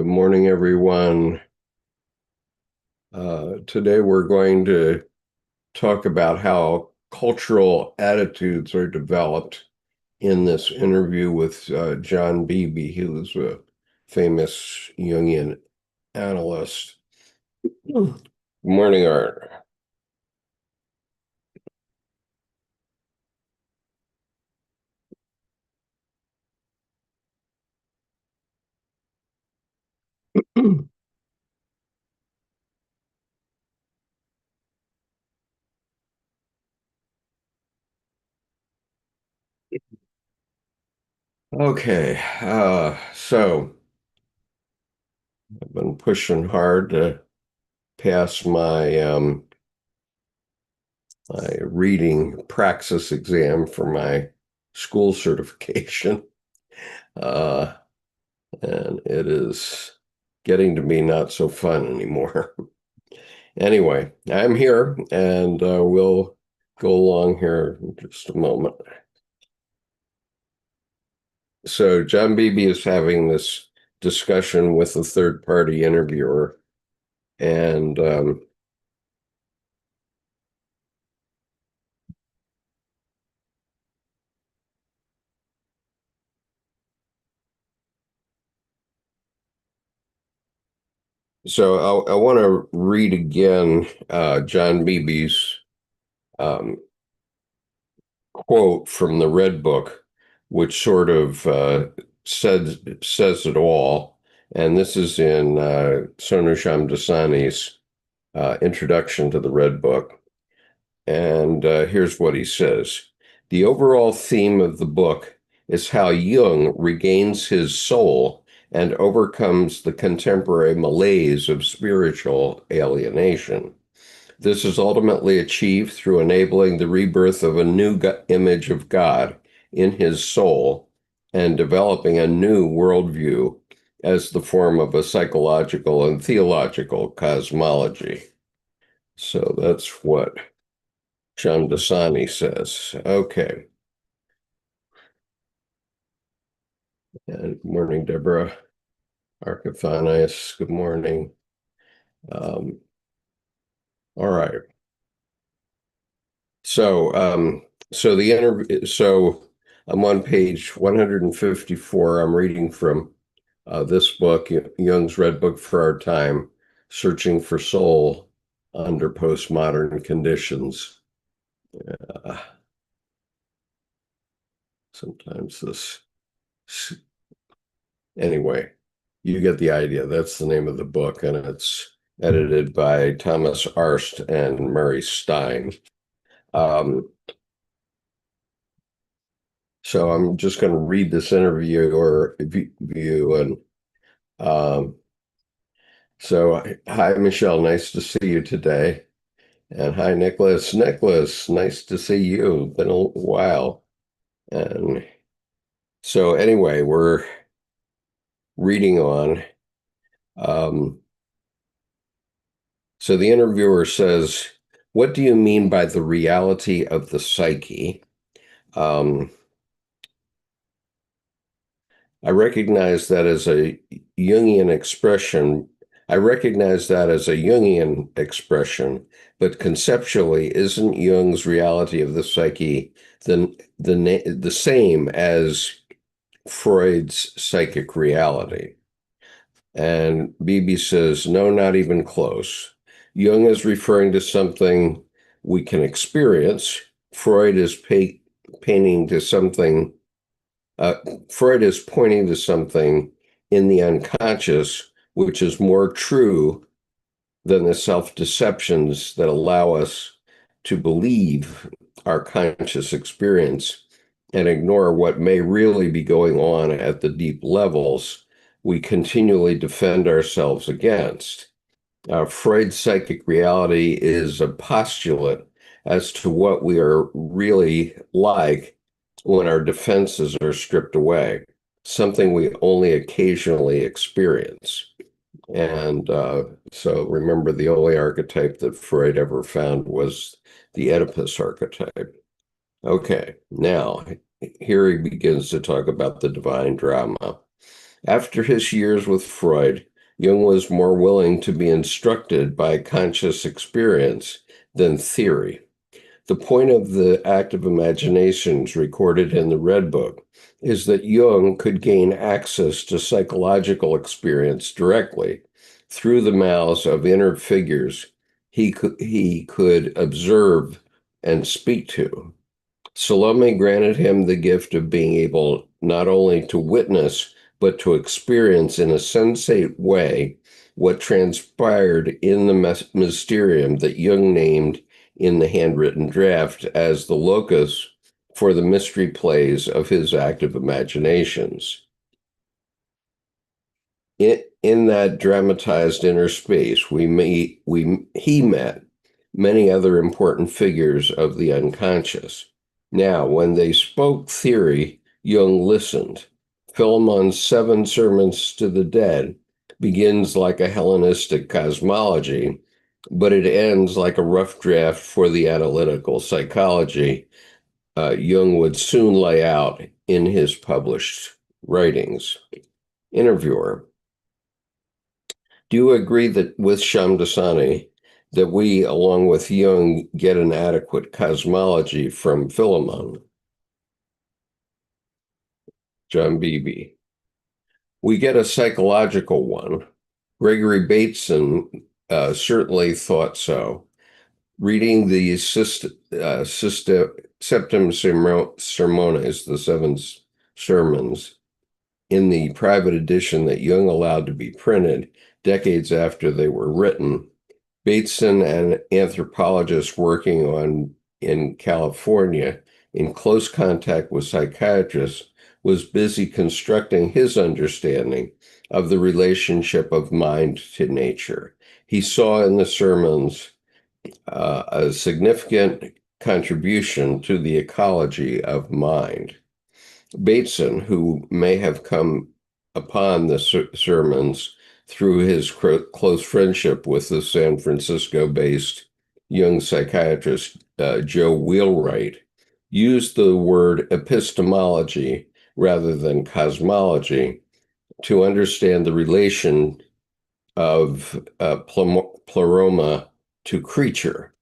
Good morning, everyone. Today we're going to talk about how cultural attitudes are developed in this interview with John Beebe, who's a famous Jungian analyst. Good morning, Art. Okay, so I've been pushing hard to pass my reading praxis exam for my school certification. Uh, and it is getting to be not so fun anymore. Anyway, I'm here and we'll go along here in just a moment. So John Beebe is having this discussion with a third-party interviewer, and so I want to read again John Beebe's um, quote from the Red Book, which sort of says it all. And this is in Sonu Shamdasani's introduction to the Red Book. And here's what he says. The overall theme of the book is how Jung regains his soul and overcomes the contemporary malaise of spiritual alienation. This is ultimately achieved through enabling the rebirth of a new image of God in his soul and developing a new worldview as the form of a psychological and theological cosmology. So that's what Shamdasani says. Okay. And good morning, Deborah. Archifanis, good morning. Um, all right. So the interview. So I'm on page 154. I'm reading from this book, Jung's Red Book for Our Time, Searching for Soul Under Postmodern Conditions. Uh, Sometimes this. Anyway, you get the idea. That's the name of the book, and it's edited by Thomas Arst and Murray Stein. So I'm just going to read this interview or view. And so, hi, Michelle. Nice to see you today. And hi, Nicholas. Nicholas, nice to see you. Been a while. And so, anyway, we're reading on. So the interviewer says, what do you mean by the reality of the psyche? I recognize that as a Jungian expression. I recognize that as a Jungian expression, but conceptually, isn't Jung's reality of the psyche the same as Freud's psychic reality? And Beebe says, no, not even close. Jung is referring to something we can experience. Freud is painting to something Freud is pointing to something in the unconscious, which is more true than the self-deceptions that allow us to believe our conscious experience and ignore what may really be going on at the deep levels we continually defend ourselves against. Freud's psychic reality is a postulate as to what we are really like when our defenses are stripped away, something we only occasionally experience. And so remember, the only archetype that Freud ever found was the Oedipus archetype. Okay, now here he begins to talk about the divine drama. After his years with Freud, Jung was more willing to be instructed by conscious experience than theory. The point of the active imaginations recorded in the Red Book is that Jung could gain access to psychological experience directly through the mouths of inner figures he could observe and speak to. Salome granted him the gift of being able not only to witness, but to experience in a sensate way what transpired in the mysterium that Jung named in the handwritten draft as the locus for the mystery plays of his active imaginations. In that dramatized inner space, he met many other important figures of the unconscious. Now, when they spoke theory, Jung listened. Philemon's 7 Sermons to the Dead begins like a Hellenistic cosmology, but it ends like a rough draft for the analytical psychology Jung would soon lay out in his published writings. Interviewer: do you agree that with Shamdasani that we, along with Jung, get an adequate cosmology from Philemon? John Beebe: we get a psychological one. Gregory Bateson certainly thought so. Reading the Septem Sermones, the 7 sermons, in the private edition that Jung allowed to be printed decades after they were written, Bateson, an anthropologist working in California, in close contact with psychiatrists, was busy constructing his understanding of the relationship of mind to nature. He saw in the sermons a significant contribution to the ecology of mind. Bateson, who may have come upon the sermons through his close friendship with the San Francisco-based Jung psychiatrist Joe Wheelwright, used the word epistemology rather than cosmology to understand the relation of pleroma to creature,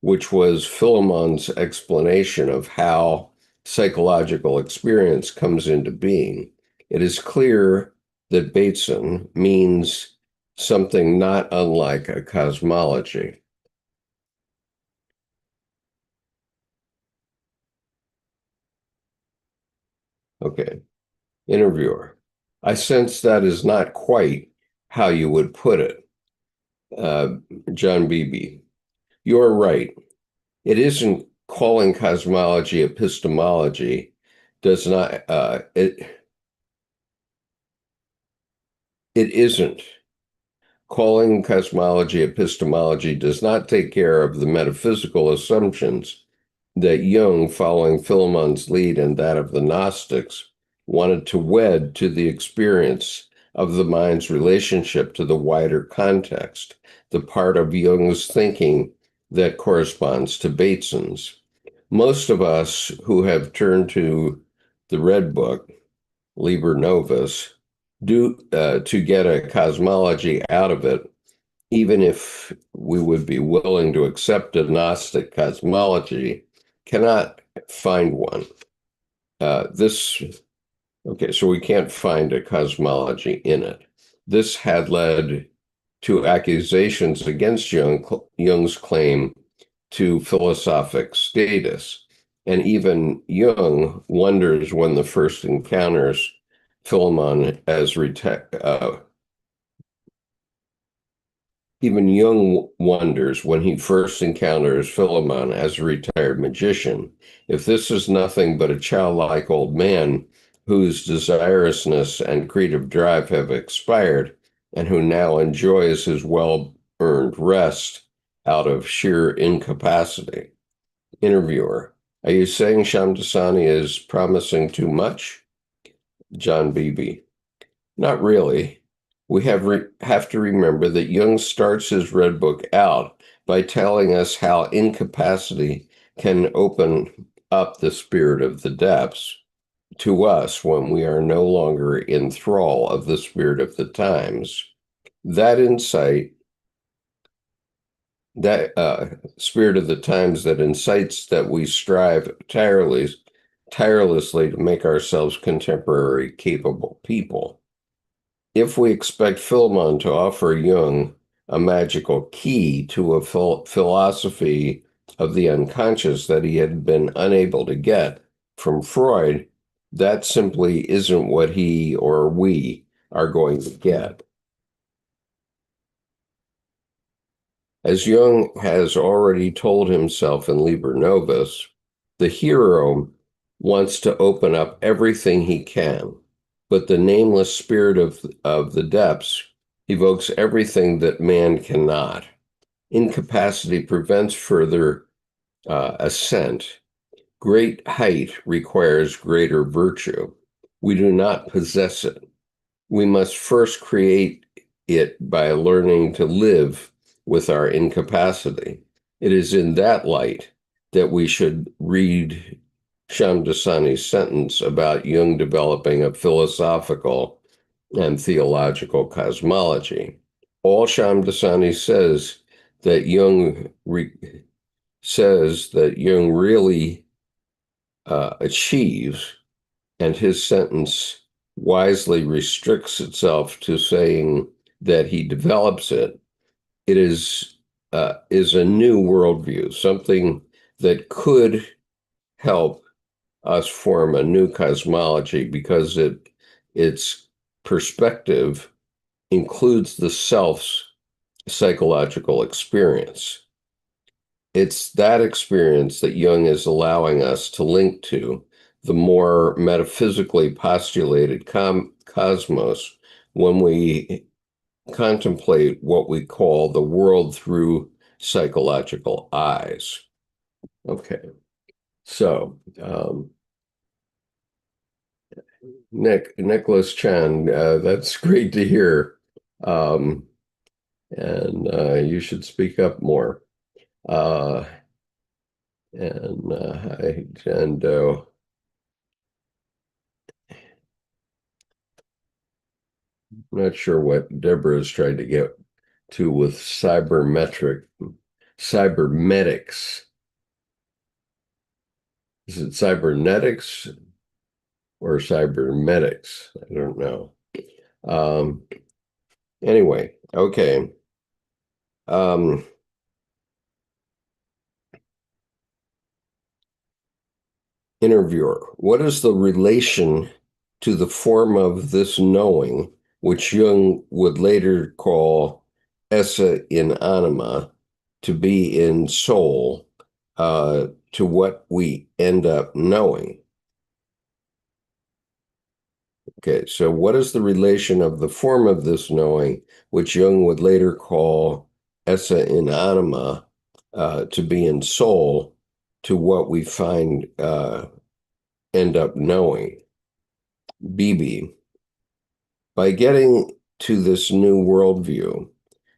which was Philemon's explanation of how psychological experience comes into being. It is clear that Bateson means something not unlike a cosmology. Okay. Interviewer: I sense that is not quite how you would put it. John Beebe: you're right. It isn't calling cosmology epistemology, does not, it isn't. Calling cosmology epistemology does not take care of the metaphysical assumptions that Jung, following Philemon's lead and that of the Gnostics, wanted to wed to the experience of the mind's relationship to the wider context, the part of Jung's thinking that corresponds to Bateson's. Most of us who have turned to the Red Book, Liber Novus, to get a cosmology out of it, even if we would be willing to accept a Gnostic cosmology, cannot find one. Okay, so we can't find a cosmology in it. This had led to accusations against Jung's claim to philosophic status. And even Jung wonders when the first encounters Philemon as even Jung wonders when he first encounters Philemon as a retired magician, if this is nothing but a childlike old man whose desirousness and creative drive have expired and who now enjoys his well-earned rest out of sheer incapacity. Interviewer: are you saying Shamdasani is promising too much? John Beebe: not really. We have to remember that Jung starts his Red Book out by telling us how incapacity can open up the spirit of the depths to us when we are no longer in thrall of the spirit of the times. That insight, that spirit of the times that incites that we strive tirelessly to make ourselves contemporary, capable people. If we expect Philemon to offer Jung a magical key to a philosophy of the unconscious that he had been unable to get from Freud, that simply isn't what he or we are going to get. As Jung has already told himself in Liber Novus, the hero wants to open up everything he can, but the nameless spirit of the depths evokes everything that man cannot. Incapacity prevents further ascent. Great height requires greater virtue. We do not possess it. We must first create it by learning to live with our incapacity. It is in that light that we should read Shamdasani's sentence about Jung developing a philosophical and theological cosmology. All Shamdasani says that Jung really achieves, and his sentence wisely restricts itself to saying that he develops it. It is a new worldview, something that could help us form a new cosmology because its perspective includes the self's psychological experience. It's that experience that Jung is allowing us to link to the more metaphysically postulated cosmos when we contemplate what we call the world through psychological eyes. Okay, so Nicholas Chan, that's great to hear. Um, and you should speak up more. Uh, hi, Jen Doe. I'm not sure what Deborah is trying to get to with cybernetics. Is it cybernetics or cybernetics? I don't know. Um, anyway, okay. Interviewer, what is the relation to the form of this knowing, which Jung would later call esse in anima, to be in soul, to what we end up knowing? Okay, so what is the relation of the form of this knowing, which Jung would later call esse in anima, to be in soul, to what we end up knowing? Beebe. By getting to this new worldview,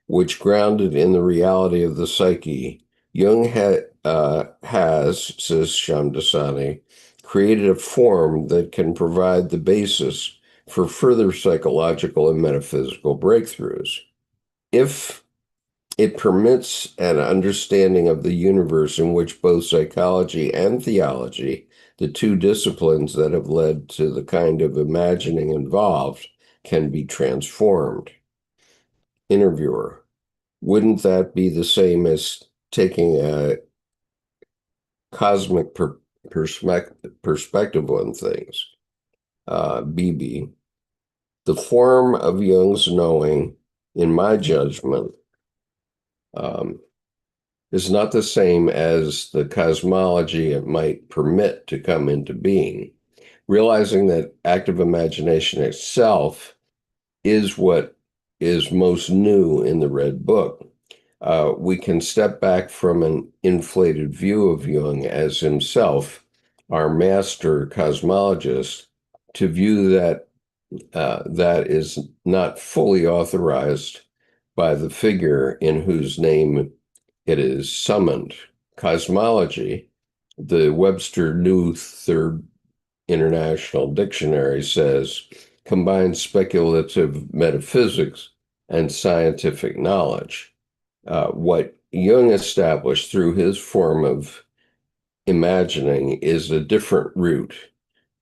which grounded in the reality of the psyche, Jung has, says Shamdasani, created a form that can provide the basis for further psychological and metaphysical breakthroughs. If it permits an understanding of the universe in which both psychology and theology, the two disciplines that have led to the kind of imagining involved, can be transformed. Interviewer, wouldn't that be the same as taking a cosmic perspective on things? Beebe, the form of Jung's knowing, in my judgment, is not the same as the cosmology it might permit to come into being. Realizing that active imagination itself is what is most new in the Red Book, we can step back from an inflated view of Jung as himself, our master cosmologist, to view that that is not fully authorized by the figure in whose name it is summoned. Cosmology, the Webster New Third International Dictionary says, combines speculative metaphysics and scientific knowledge. What Jung established through his form of imagining is a different route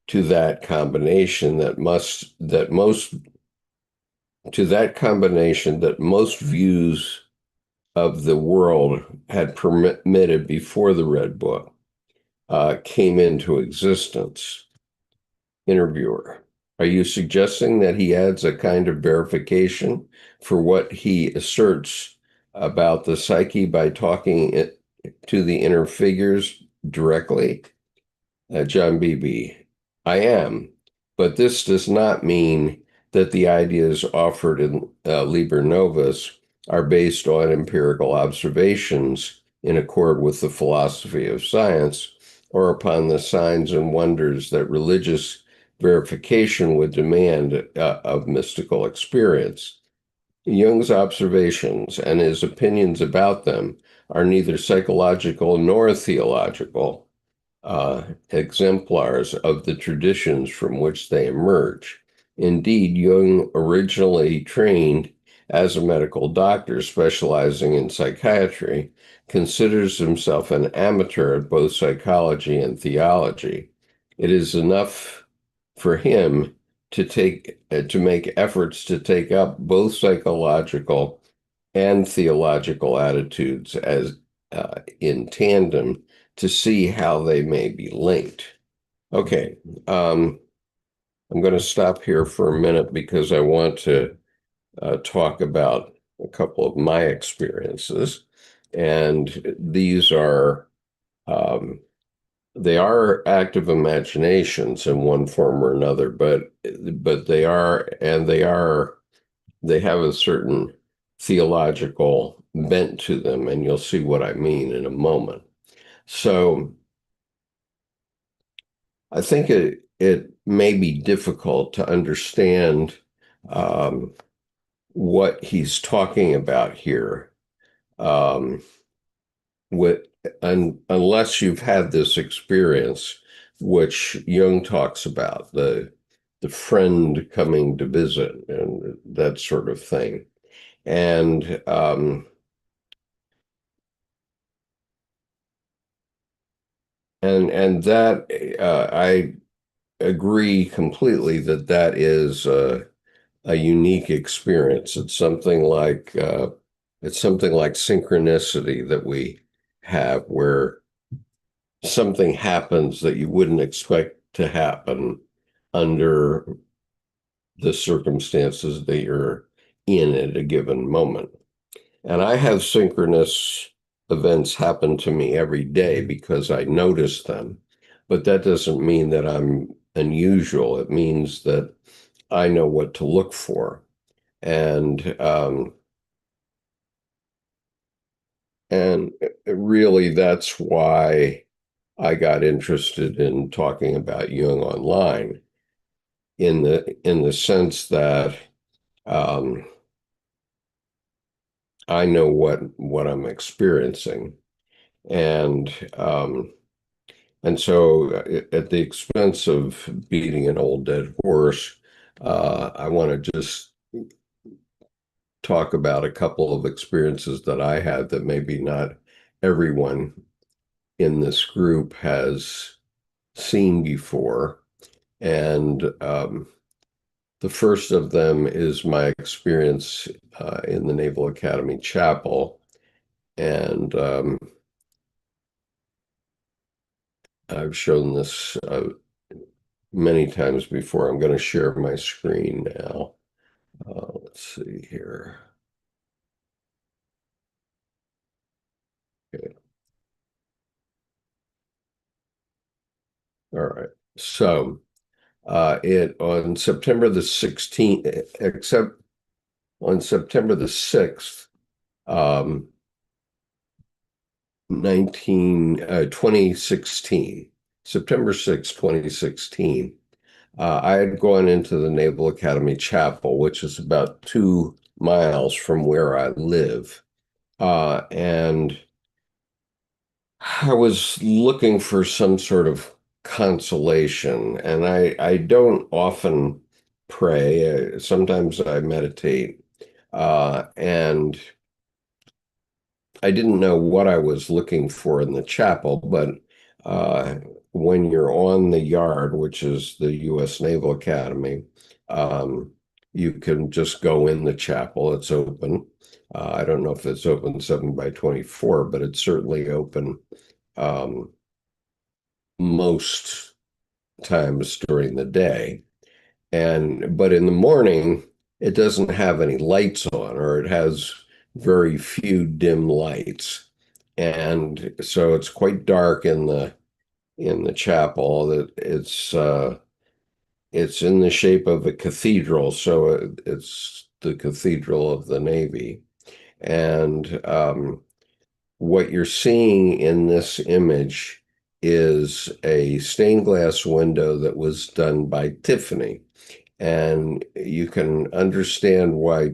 to that combination that most views of the world had permitted before the Red Book came into existence. Interviewer: are you suggesting that he adds a kind of verification for what he asserts about the psyche by talking to the inner figures directly? John Beebe: I am, but this does not mean that the ideas offered in Liber Novus are based on empirical observations in accord with the philosophy of science or upon the signs and wonders that religious verification would demand of mystical experience. Jung's observations and his opinions about them are neither psychological nor theological exemplars of the traditions from which they emerge. Indeed, Jung originally trained as a medical doctor specializing in psychiatry, considers himself an amateur at both psychology and theology. It is enough for him to make efforts to take up both psychological and theological attitudes as in tandem to see how they may be linked. Okay, I'm going to stop here for a minute because I want to talk about a couple of my experiences, and these are they are active imaginations in one form or another, but they have a certain theological bent to them, and you'll see what I mean in a moment. So I think it may be difficult to understand what he's talking about here um, unless you've had this experience, which Jung talks about, the friend coming to visit and that sort of thing. And that I agree completely that that is a unique experience. It's something like synchronicity that we have, where something happens that you wouldn't expect to happen under the circumstances that you're in at a given moment. And I have synchronous events happen to me every day because I notice them. But that doesn't mean that I'm unusual. It means that I know what to look for. And and really, that's why I got interested in talking about Jung online, in the sense that um, I know what I'm experiencing, and so at the expense of beating an old dead horse, I want to just talk about a couple of experiences that I had that maybe not everyone in this group has seen before. And the first of them is my experience in the Naval Academy Chapel. And I've shown this many times before. I'm going to share my screen now. Let's see here. Okay. All right. So it on September the 16th, except on September the 6th, um, 2016, September 6th, 2016, I had gone into the Naval Academy Chapel, which is about 2 miles from where I live. And I was looking for some sort of consolation, and I don't often pray. Sometimes I meditate, And I didn't know what I was looking for in the chapel, but uh, when you're on the yard, which is the U.S. Naval Academy, um, you can just go in the chapel. It's open. I don't know if it's open 7 by 24, but it's certainly open um, most times during the day. But in the morning, it doesn't have any lights on, or it has very few dim lights. And so it's quite dark in the chapel. That it's in the shape of a cathedral, so it's the Cathedral of the Navy. And what you're seeing in this image is a stained glass window that was done by Tiffany. And you can understand why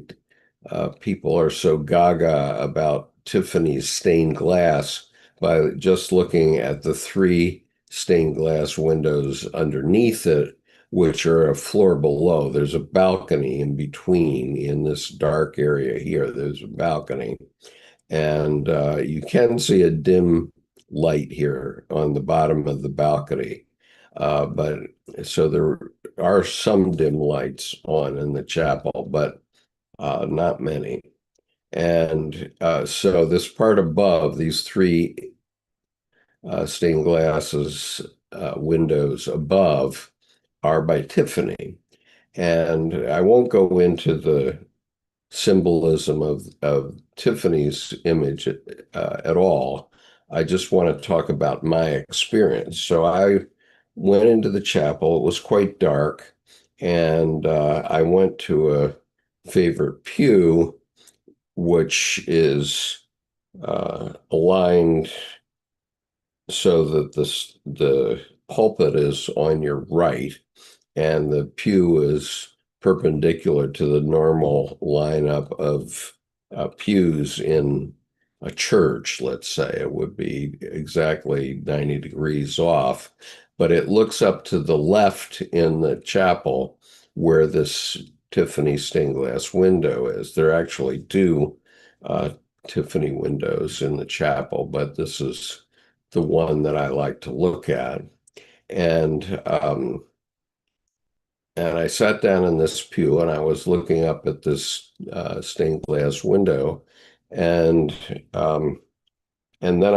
people are so gaga about Tiffany's stained glass by just looking at the three stained glass windows underneath it, which are a floor below. There's a balcony in between in this dark area here. There's a balcony. And you can see a dim light here on the bottom of the balcony. But so there are some dim lights on in the chapel, but not many. And so this part above, these three stained glasses windows above are by Tiffany. And I won't go into the symbolism of Tiffany's image at all. I just want to talk about my experience. So I went into the chapel. It was quite dark, and I went to a favorite pew, which is aligned so that the pulpit is on your right, and the pew is perpendicular to the normal lineup of pews in a church, let's say. It would be exactly 90 degrees off, but it looks up to the left in the chapel where this Tiffany stained glass window is. There are actually two uh, Tiffany windows in the chapel, but this is the one that I like to look at. And and I sat down in this pew and I was looking up at this stained glass window, and um, and then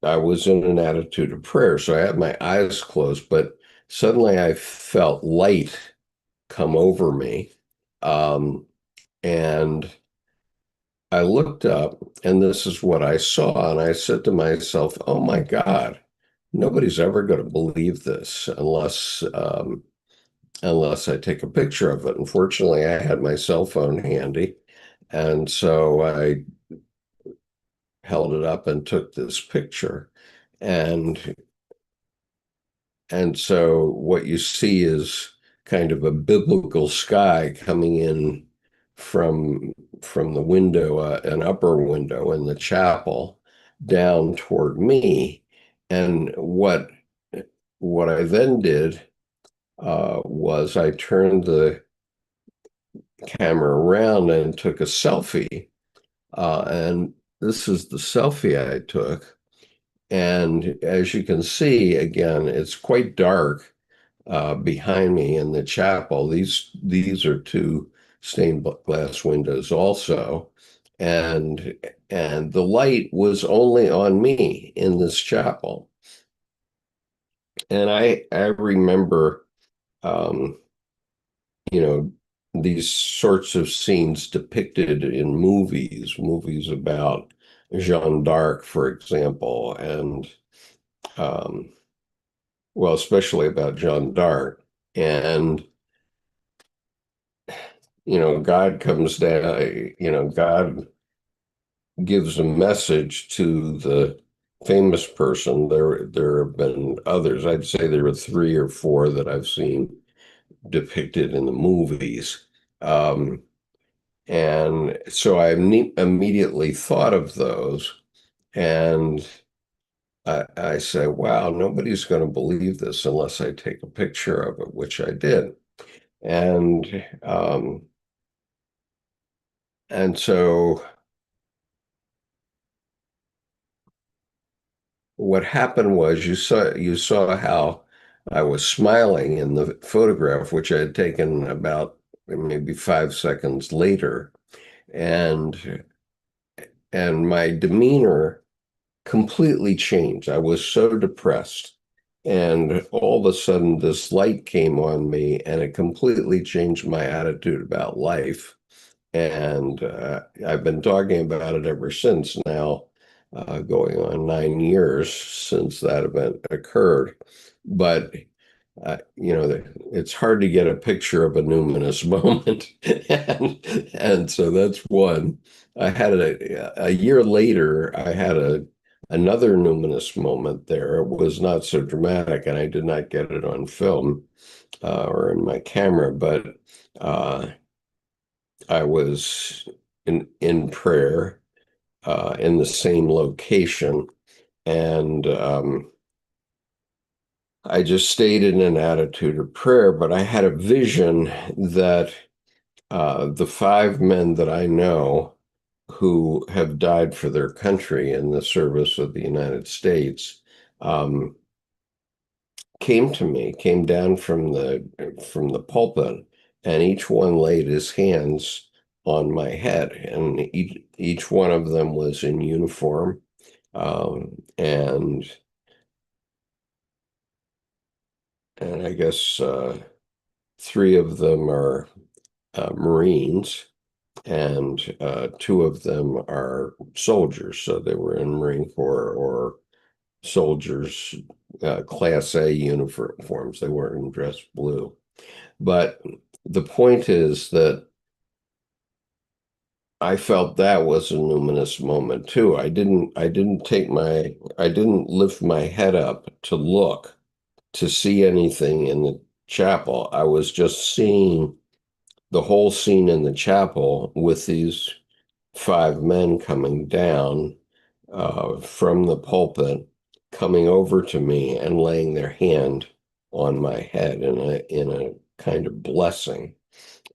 I was in an attitude of prayer, so I had my eyes closed, but suddenly I felt light come over me, um, and I looked up, and this is what I saw, and I said to myself, "Oh my God, nobody's ever going to believe this unless I take a picture of it." Unfortunately, I had my cell phone handy, and so I held it up and took this picture. And and so what you see is kind of a biblical sky coming in from from the window, an upper window in the chapel, down toward me. And what I then did was I turned the camera around and took a selfie. And this is the selfie I took. And as you can see, again, it's quite dark behind me in the chapel. These are two stained glass windows also. And and the light was only on me in this chapel. And I remember um, you know, these sorts of scenes depicted in movies about Jeanne d'Arc, for example, and um, well, especially about Jeanne d'Arc. And, God comes down, God gives a message to the famous person. There have been others. I'd say there were three or four that I've seen depicted in the movies. Um, And so I immediately thought of those, and I say, wow, nobody's going to believe this unless I take a picture of it, which I did. And And so what happened was you saw how I was smiling in the photograph, which I had taken about maybe 5 seconds later, and my demeanor completely changed. I was so depressed. And all of a sudden, this light came on me, and it completely changed my attitude about life. And I've been talking about it ever since now, going on 9 years since that event occurred. But it's hard to get a picture of a numinous moment, and so that's one. I had a year later. I had another numinous moment there. It was not so dramatic, and I did not get it on film or in my camera, but uh, I was in prayer in the same location, and I just stayed in an attitude of prayer. But I had a vision that the five men that I know who have died for their country in the service of the United States um, came to me, came down from the pulpit, and each one laid his hands on my head, and each one of them was in uniform, and I guess three of them are Marines, and two of them are soldiers. So they were in Marine Corps or soldiers, Class A uniforms. They weren't in dress blue. But the point is that I felt that was a numinous moment too. I didn't lift my head up to look to see anything in the chapel. I was just seeing the whole scene in the chapel with these five men coming down from the pulpit, coming over to me and laying their hand on my head in a kind of blessing.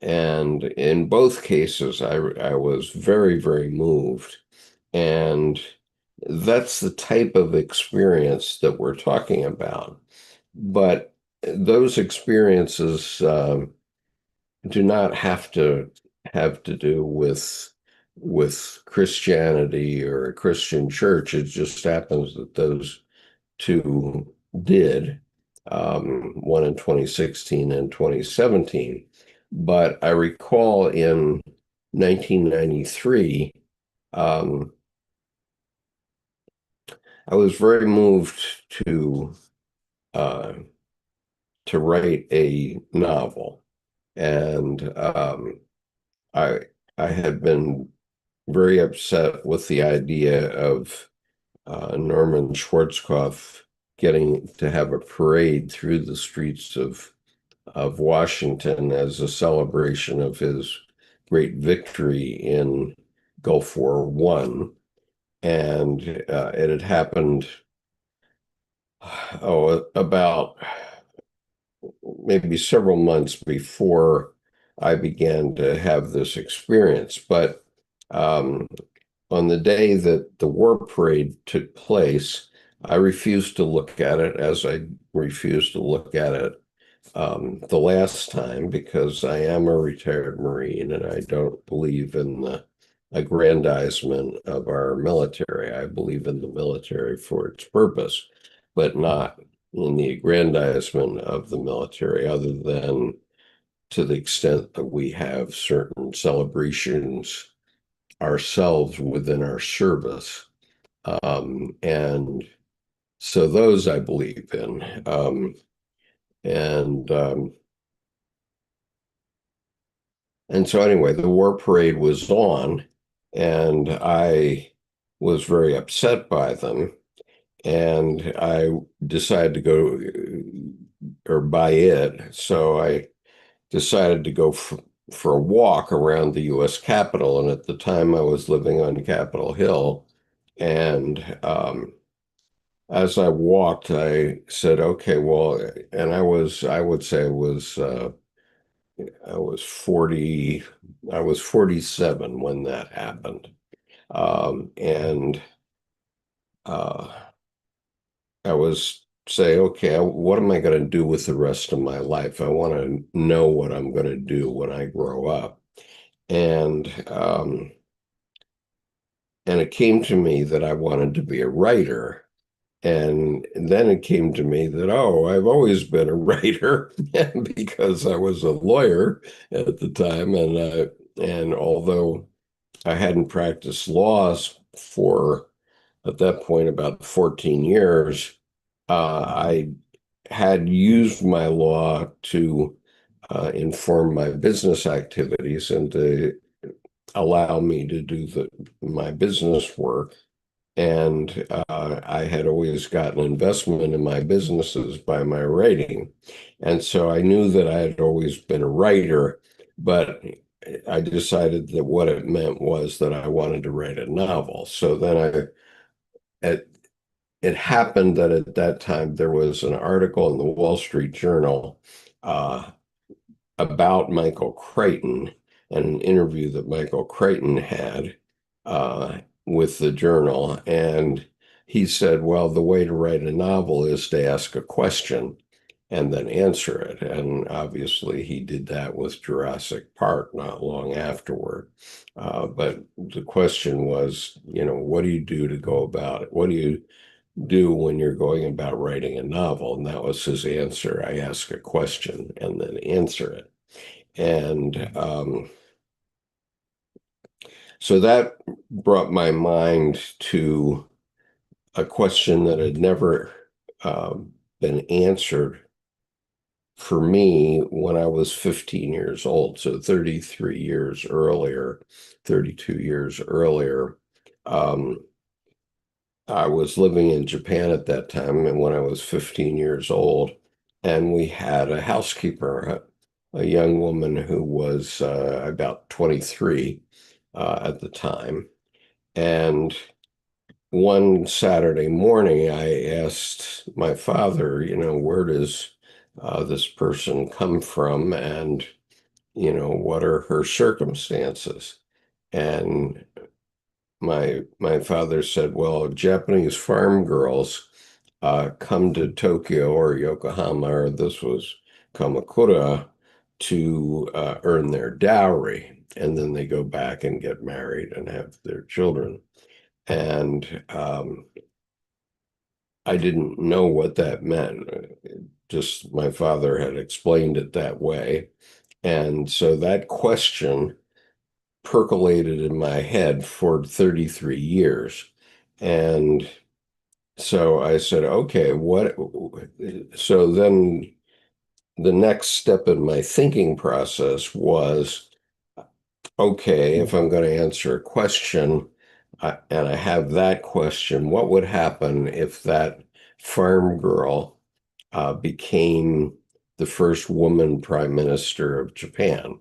And in both cases, I was very, very moved. And that's the type of experience that we're talking about. But those experiences do not have to do with Christianity or a Christian church. It just happens that those two did, one in 2016 and 2017. But I recall in 1993, um, I was very moved to uh, to write a novel, and I I had been very upset with the idea of Norman Schwarzkopf getting to have a parade through the streets of Washington as a celebration of his great victory in Gulf War One, and it had happened about maybe several months before I began to have this experience. But um, on the day that the war parade took place, I refused to look at it as I refused to look at it the last time, because I am a retired Marine and I don't believe in the aggrandizement of our military. I believe in the military for its purpose, but not in the aggrandizement of the military, other than to the extent that we have certain celebrations ourselves within our service. And so those I believe in. And and so anyway, the war parade was on, and I was very upset by them. And I decided to go or by it. So I decided to go for a walk around the U.S. Capitol. And at the time, I was living on Capitol Hill. And as I walked, I said, okay, well, and I would say, I was I was 40, I was 47 when that happened. And uh, I was say, okay, what am I going to do with the rest of my life? I want to know what I'm going to do when I grow up. And and it came to me that I wanted to be a writer. And then it came to me that, oh, I've always been a writer because I was a lawyer at the time. And although I hadn't practiced laws for, at that point, about 14 years, I had used my law to inform my business activities and to allow me to do my business work. And I had always gotten investment in my businesses by my writing. And so I knew that I had always been a writer, but I decided that what it meant was that I wanted to write a novel. So then it, it happened that at that time there was an article in the Wall Street Journal uh, about Michael Crichton and an interview that Michael Crichton had uh, with the journal. And he said, well, the way to write a novel is to ask a question and then answer it. And obviously, he did that with Jurassic Park not long afterward. But the question was, what do you do to go about it? What do you do when you're going about writing a novel? And that was his answer. I ask a question and then answer it. And so that brought my mind to a question that had never been answered for me when I was 15 years old. So 33 years earlier, 32 years earlier. Um, I was living in Japan at that time, and when I was 15 years old, and we had a housekeeper, a young woman who was about 23 at the time. And one Saturday morning, I asked my father, where does this person come from, and what are her circumstances? And my father said, well, Japanese farm girls come to Tokyo or Yokohama, or this was Kamakura, to earn their dowry. And then they go back and get married and have their children. And I didn't know what that meant. Just my father had explained it that way. And so that question percolated in my head for 33 years. And so I said, okay, what? So then the next step in my thinking process was, okay, if I'm going to answer a question and I have that question, what would happen if that farm girl became the first woman prime minister of Japan?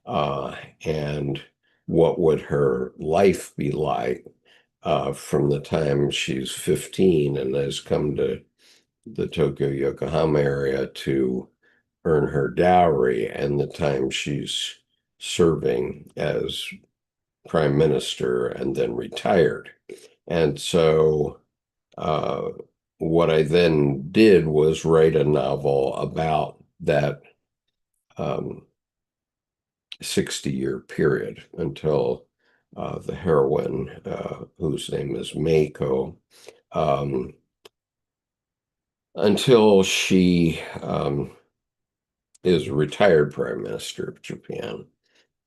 Uh, and what would her life be like from the time she's 15 and has come to the Tokyo, Yokohama area to earn her dowry and the time she's serving as prime minister and then retired. And so uh, what I then did was write a novel about that 60-year period until the heroine, whose name is Meiko, um, until she is a retired prime minister of Japan.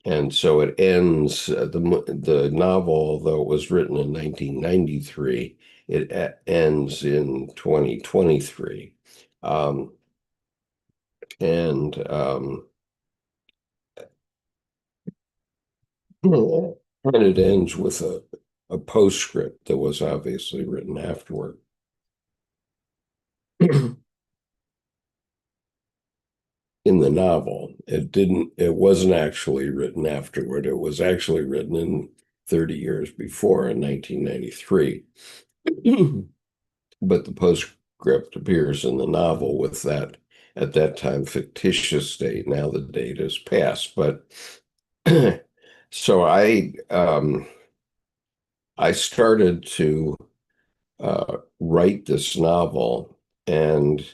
And so it ends, the novel, though it was written in 1993, it ends in 2023. Um, and and it ends with a postscript that was obviously written afterward. In the novel. It wasn't actually written afterward. It was actually written in 30 years before in 1993. But the postscript appears in the novel with that at that time, fictitious date. Now the date has passed. But so I started to write this novel, and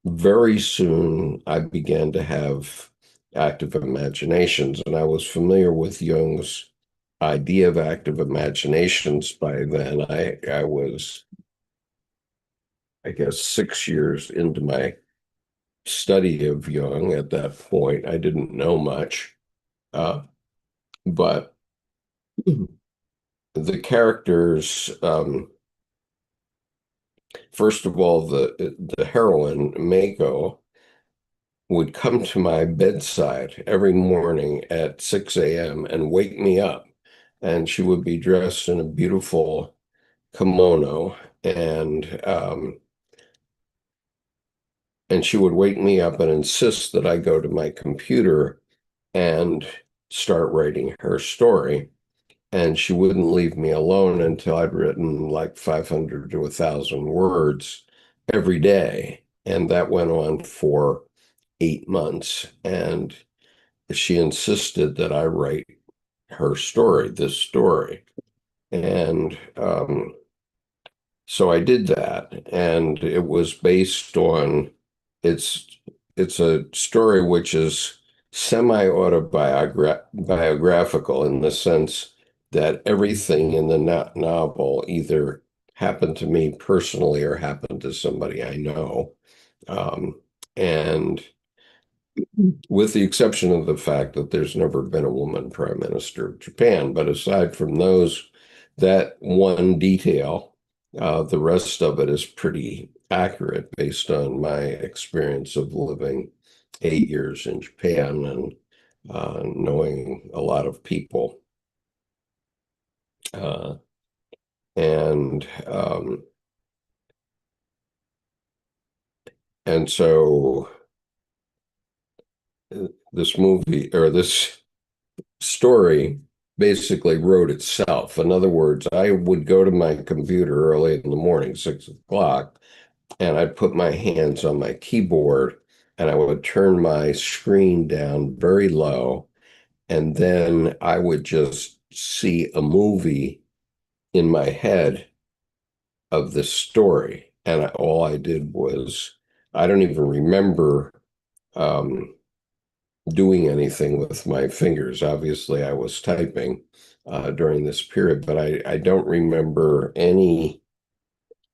very soon I began to have active imaginations, and I was familiar with Jung's idea of active imaginations by then. I was, I guess, 6 years into my study of Jung at that point. I didn't know much, but the characters, first of all, the heroine, Mako, would come to my bedside every morning at 6 a.m. and wake me up. And she would be dressed in a beautiful kimono, and she would wake me up and insist that I go to my computer and start writing her story. And she wouldn't leave me alone until I'd written like 500 to 1,000 words every day. And that went on for 8 months. And she insisted that I write her story, this story. And so I did that. And it was based on, it's it's a story which is semi-autobiographical in the sense that everything in the novel either happened to me personally or happened to somebody I know. And with the exception of the fact that there's never been a woman prime minister of Japan. But aside from that one detail, the rest of it is pretty accurate based on my experience of living 8 years in Japan and knowing a lot of people. Uh, and and so this movie or this story basically wrote itself. In other words, I would go to my computer early in the morning, 6 o'clock, and I'd put my hands on my keyboard and I would turn my screen down very low. And then I would just see a movie in my head of this story. And all I did was, I don't even remember um, doing anything with my fingers. Obviously, I was typing during this period, but I don't remember any,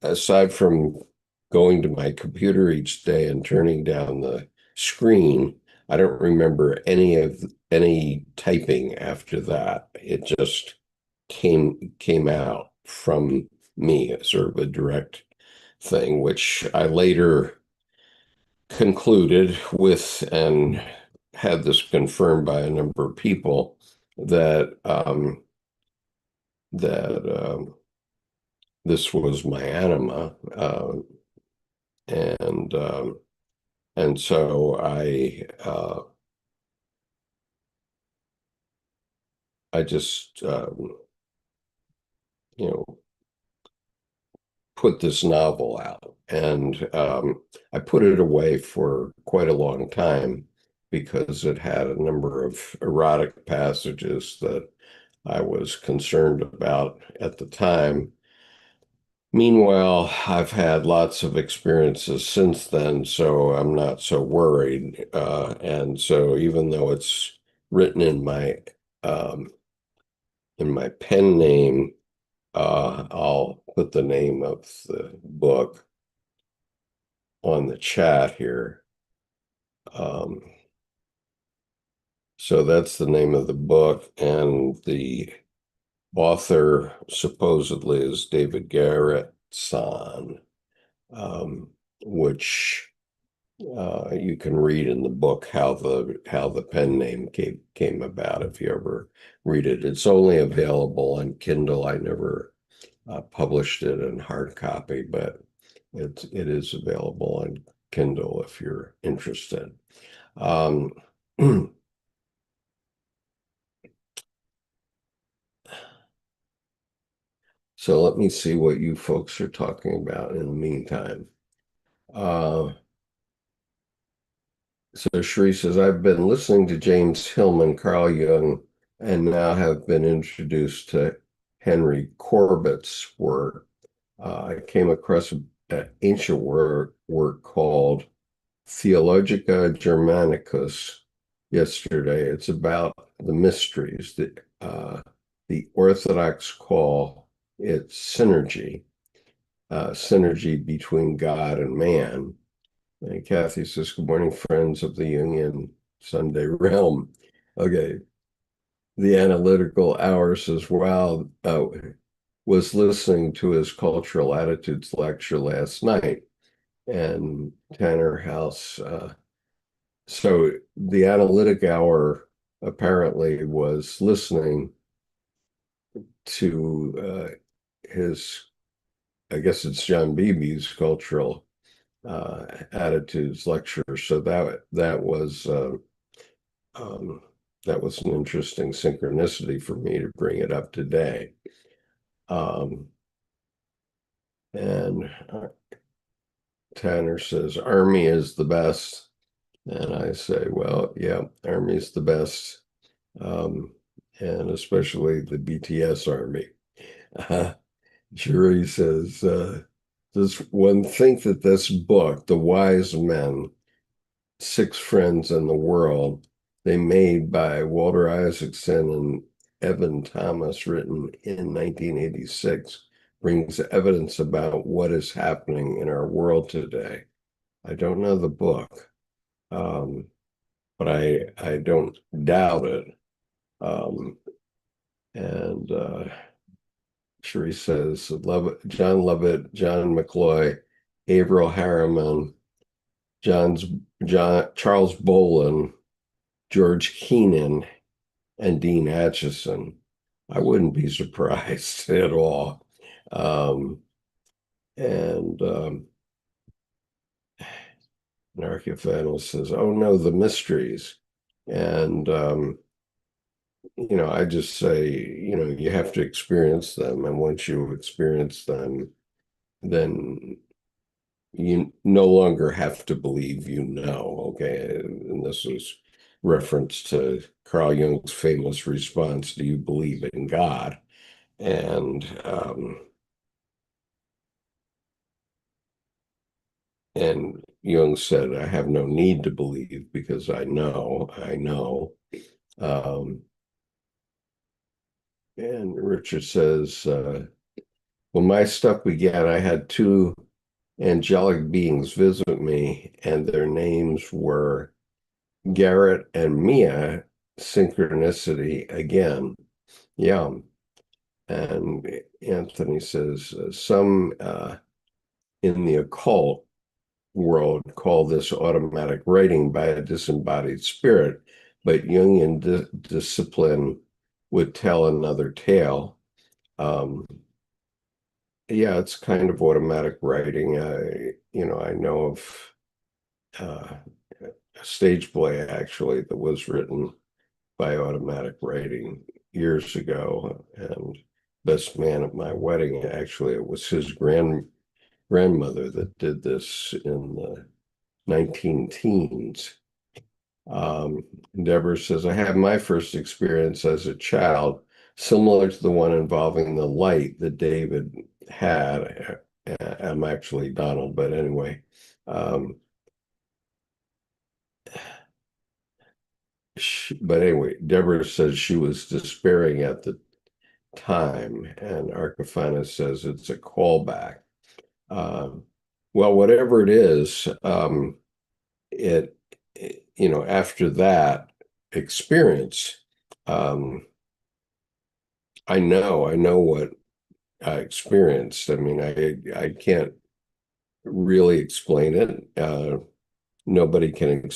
aside from going to my computer each day and turning down the screen. I don't remember any typing after that. It just came out from me, sort of a direct thing, which I later concluded with and had this confirmed by a number of people that that this was my anima, and and so I just you know put this novel out, and I put it away for quite a long time because it had a number of erotic passages that I was concerned about at the time. Meanwhile, I've had lots of experiences since then, so I'm not so worried. And so, even though it's written um, in my pen name, I'll put the name of the book on the chat here. Um, so that's the name of the book, and the author supposedly is David Garrett-san, which you can read in the book how the pen name came about if you ever read it. It's only available on Kindle. I never published it in hard copy, but it is available on Kindle if you're interested. Um, so let me see what you folks are talking about in the meantime. Uh, So Sheree says, I've been listening to James Hillman, Carl Jung, and now have been introduced to Henry Corbett's work. I came across an ancient work called Theologica Germanicus yesterday. It's about the mysteries that the Orthodox call it synergy, synergy between God and man. And Kathy says, good morning, friends of the Jungian Sunday realm. Okay. The analytical hour says, wow, was listening to his cultural attitudes lecture last night. And Tanner House. So the analytic hour apparently was listening to his, I guess it's John Beebe's cultural attitudes lecture. So um, that was an interesting synchronicity for me to bring it up today. Um, and Tanner says, Army is the best. And I say, well, yeah, Army is the best. Um, and especially the BTS Army. Jury says, does one think that this book, The Wise Men, Six Friends in the World, they made by Walter Isaacson and Evan Thomas, written in 1986, brings evidence about what is happening in our world today? I don't know the book, but I don't doubt it. Um, and Cherie says, John Lovett, John McCloy, Averill Harriman, Charles Bolin, George Keenan, and Dean Acheson. I wouldn't be surprised at all. Um, and Narcifano says, oh no, the mysteries. And I just say, you have to experience them. And once you experience them, then you no longer have to believe okay? And this is reference to Carl Jung's famous response, do you believe in God? And Jung said, I have no need to believe because I know. Um, and Richard says, when my stuff began, I had two angelic beings visit me, and their names were Garrett and Mia. Synchronicity again. Yeah. And Anthony says, some in the occult world call this automatic writing by a disembodied spirit, but Jungian discipline would tell another tale. Um, yeah, it's kind of automatic writing. I know of a stage play actually that was written by automatic writing years ago, and best man at my wedding, actually, it was his grandmother that did this in the 19 teens. Deborah says, I had my first experience as a child, similar to the one involving the light that David had. I'm actually Donald, but anyway. But anyway, Deborah says she was despairing at the time, and Arcafana says it's a callback. Um, well, whatever it is, after that experience, um, I know what I experienced. I mean, I can't really explain it. Nobody can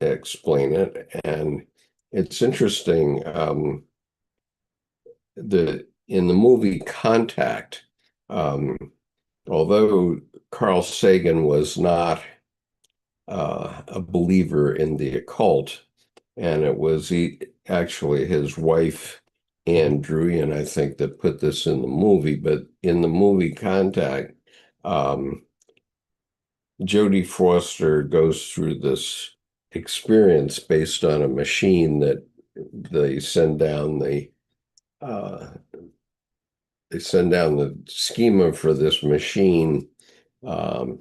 explain it, and it's interesting. In the movie Contact, um, although Carl Sagan was not a believer in the occult, and it was actually his wife, Anne Druyan, I think, that put this in the movie. But in the movie Contact, um, Jodie Foster goes through this experience based on a machine that they send down the uh, they send down the schema for this machine. Um,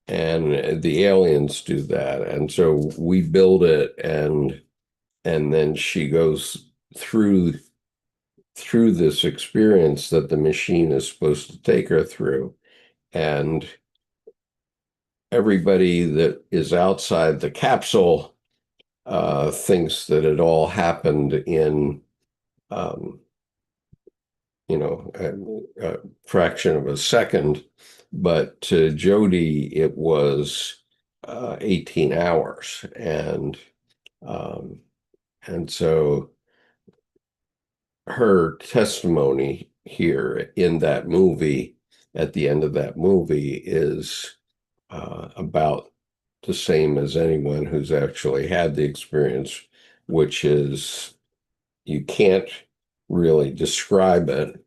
and the aliens do that, and so we build it, and then she goes through this experience that the machine is supposed to take her through, and everybody that is outside the capsule thinks that it all happened in um, a fraction of a second, but to Jody it was 18 hours, um, and so her testimony here in that movie, at the end of that movie, is about the same as anyone who's actually had the experience, which is you can't really describe it,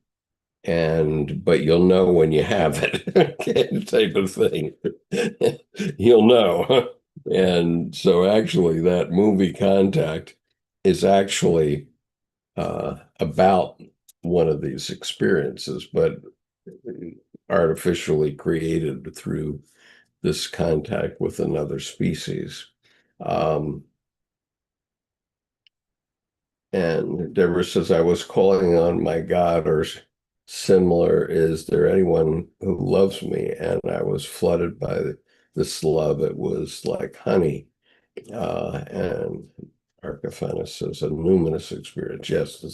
and but you'll know when you have it, okay, type of thing. You'll know. And so actually that movie Contact is actually about one of these experiences, but artificially created through this contact with another species. Um, and Deborah says, I was calling on my God, or similar, is there anyone who loves me? And I was flooded by this love. It was like honey. And Archiphanes says, a numinous experience. Yes,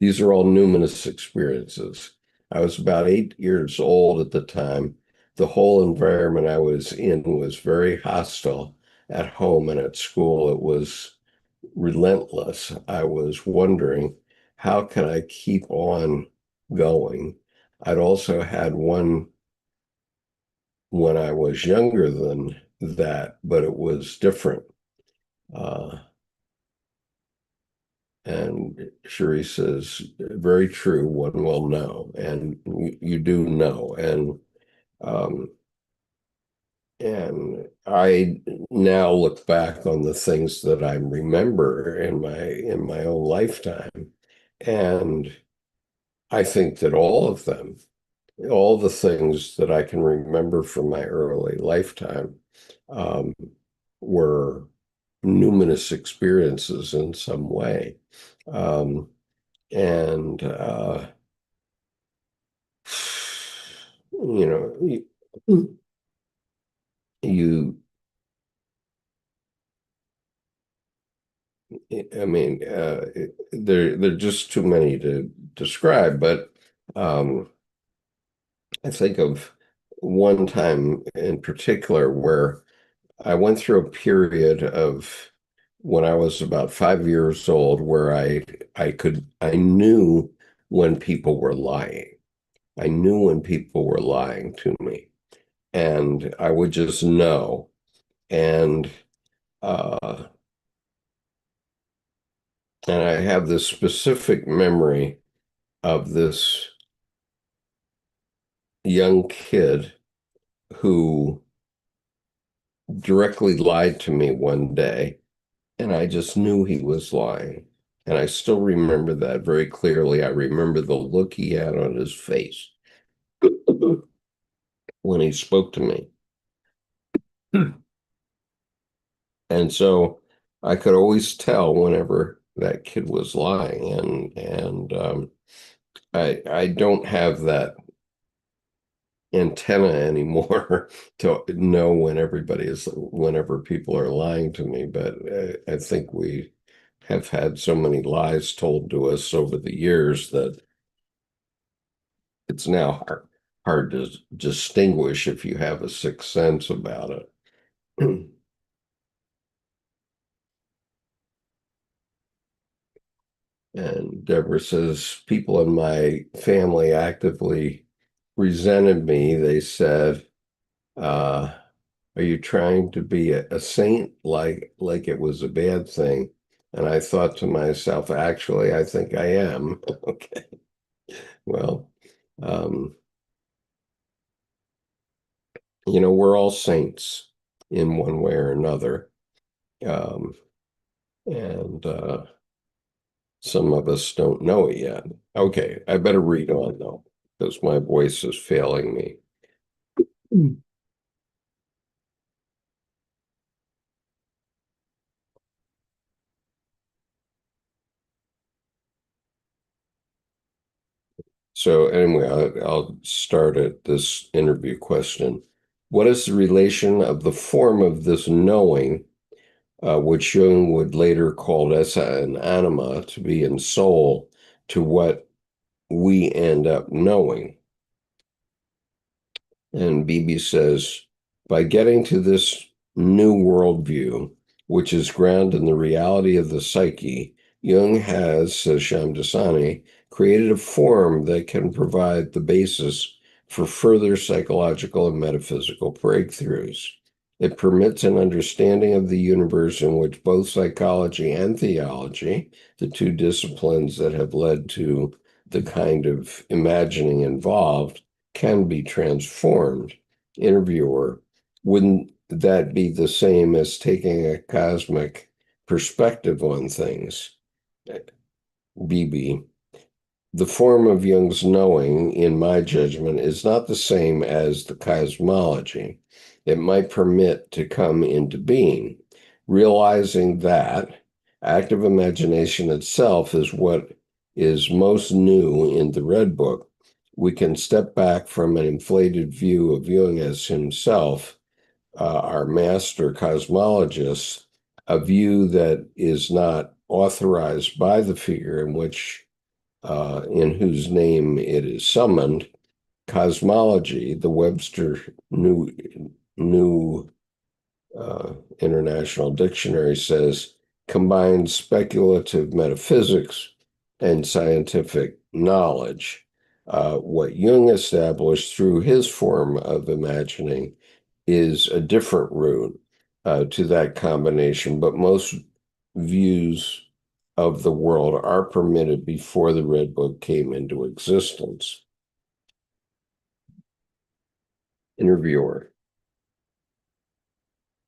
these are all numinous experiences. I was about 8 years old at the time. The whole environment I was in was very hostile. At home and at school, it was relentless. I was wondering, how can I keep on going? I'd also had one when I was younger than that, but it was different. Uh, And Cherie says, very true, one will know. And you do know. Um, and I now look back on the things that I remember in my own lifetime. And I think that all of them, all the things that I can remember from my early lifetime, um, were numinous experiences in some way. Um, and you know you I mean they're just too many to describe, but um I think of one time in particular where I went through a period of when I was about 5 years old where I knew when people were lying. I knew when people were lying to me, and I would just know. And uh, and I have this specific memory of this young kid who directly lied to me one day, and I just knew he was lying. And I still remember that very clearly. I remember the look he had on his face when he spoke to me. And so I could always tell whenever that kid was lying. And I don't have that antenna anymore to know whenever people are lying to me. But I think we have had so many lies told to us over the years that it's now hard to distinguish if you have a sixth sense about it. And Deborah says, people in my family actively resented me. They said, uh, are you trying to be a saint like it was a bad thing? And I thought to myself, actually, I think I am. Okay. Well, um, We're all saints in one way or another. Um, and some of us don't know it yet. Okay, I better read on though, because my voice is failing me. So anyway, I'll start at this interview question. What is the relation of the form of this knowing, which Jung would later call essa and anima, to be in soul, to what we end up knowing? And Beebe says, by getting to this new worldview, which is grounded in the reality of the psyche, Jung has, says Shamdasani, created a form that can provide the basis for further psychological and metaphysical breakthroughs. It permits an understanding of the universe in which both psychology and theology, the two disciplines that have led to the kind of imagining involved, can be transformed. Interviewer, wouldn't that be the same as taking a cosmic perspective on things? Beebe, the form of Jung's knowing, in my judgment, is not the same as the cosmology. It might permit to come into being, realizing that active imagination itself is what is most new in the Red Book. We can step back from an inflated view of Jung as himself, our master cosmologist, a view that is not authorized by the figure in whose name it is summoned. Cosmology, the Webster New International Dictionary says, combines speculative metaphysics and scientific knowledge. What Jung established through his form of imagining is a different route to that combination, but most views of the world are permitted before the Red Book came into existence. Interviewer,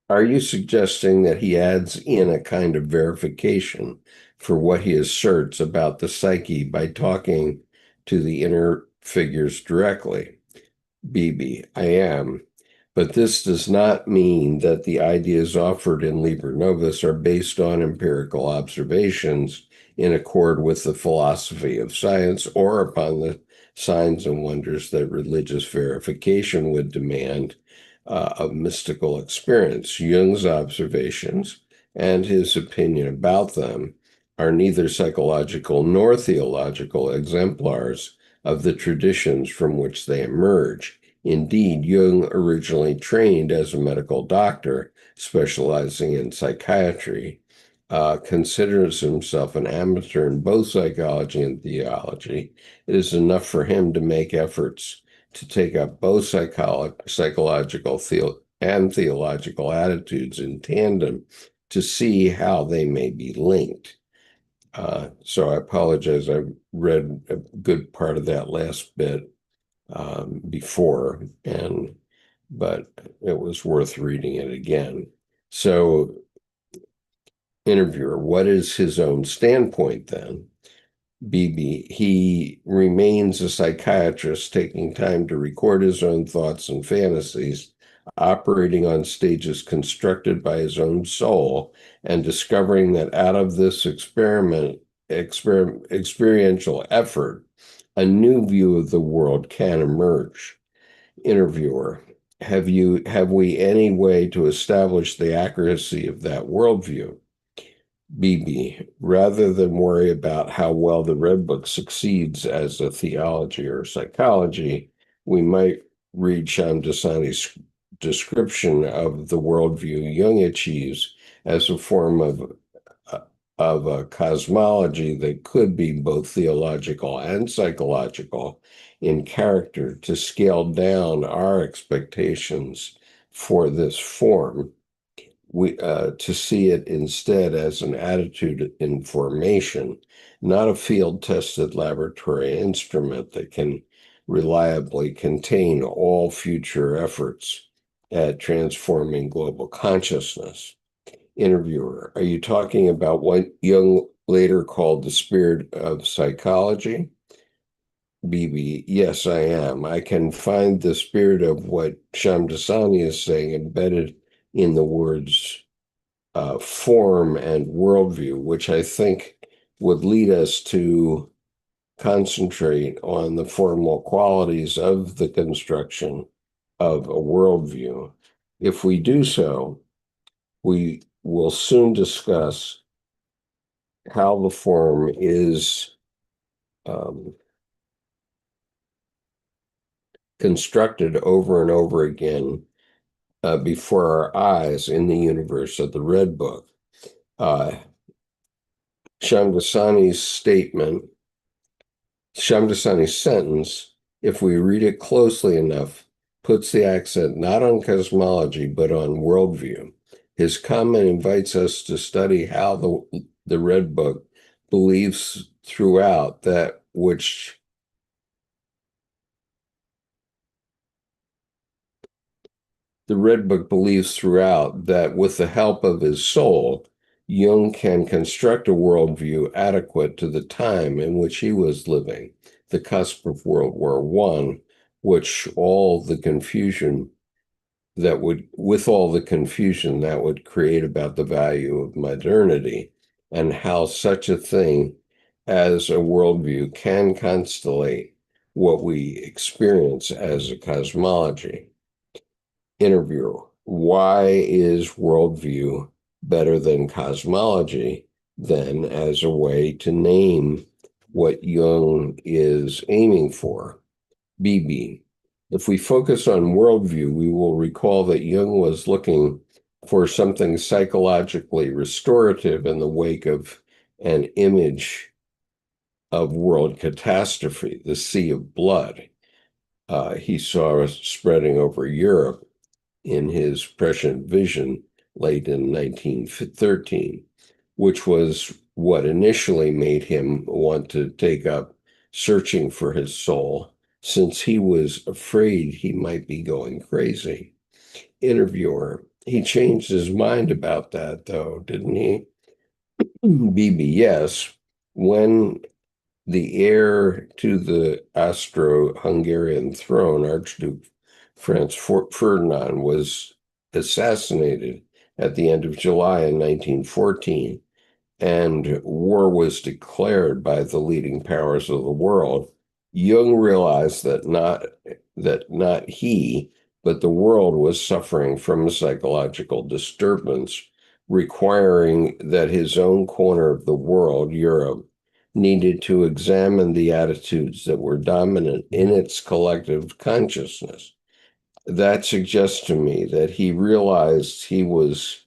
are you suggesting that he adds in a kind of verification for what he asserts about the psyche by talking to the inner figures directly? Beebe, I am. But this does not mean that the ideas offered in Liber Novus are based on empirical observations in accord with the philosophy of science or upon the signs and wonders that religious verification would demand of mystical experience. Jung's observations and his opinion about them are neither psychological nor theological exemplars of the traditions from which they emerge. Indeed, Jung originally trained as a medical doctor, specializing in psychiatry, considers himself an amateur in both psychology and theology. It is enough for him to make efforts to take up both psychological and theological attitudes in tandem to see how they may be linked. So I apologize. I read a good part of that last bit before, but it was worth reading it again. So, interviewer, what is his own standpoint then? Beebe, he remains a psychiatrist, taking time to record his own thoughts and fantasies, operating on stages constructed by his own soul, and discovering that out of this experiential effort, a new view of the world can emerge. Interviewer, have we any way to establish the accuracy of that worldview? Beebe, rather than worry about how well the Red Book succeeds as a theology or psychology, we might read Shamdasani's description of the worldview Jung achieves as a form of a cosmology that could be both theological and psychological in character to scale down our expectations for this form, to see it instead as an attitude in formation, not a field-tested laboratory instrument that can reliably contain all future efforts at transforming global consciousness. Interviewer, are you talking about what Jung later called the spirit of psychology? Beebe, yes, I am. I can find the spirit of what Shamdasani is saying embedded in the words form and worldview, which I think would lead us to concentrate on the formal qualities of the construction of a worldview. If we do so, we will soon discuss how the form is constructed over and over again before our eyes in the universe of the Red Book. Shamdasani's sentence, if we read it closely enough, puts the accent not on cosmology, but on worldview. His comment invites us to study how the Red Book believes throughout that which the Red Book believes throughout that with the help of his soul, Jung can construct a worldview adequate to the time in which he was living, the cusp of World War I, which all the confusion with all the confusion that would create about the value of modernity and how such a thing as a worldview can constellate what we experience as a cosmology. Interviewer, why is worldview better than cosmology then as a way to name what Jung is aiming for? Beebe, if we focus on worldview, we will recall that Jung was looking for something psychologically restorative in the wake of an image of world catastrophe, the Sea of Blood. He saw spreading over Europe in his prescient vision late in 1913, which was what initially made him want to take up searching for his soul, since he was afraid he might be going crazy. Interviewer, he changed his mind about that, though, didn't he? Beebe, yes. When the heir to the Austro-Hungarian throne, Archduke Franz Ferdinand, was assassinated at the end of July in 1914, and war was declared by the leading powers of the world, Jung realized that not he, but the world was suffering from a psychological disturbance, requiring that his own corner of the world, Europe, needed to examine the attitudes that were dominant in its collective consciousness. That suggests to me that he realized he was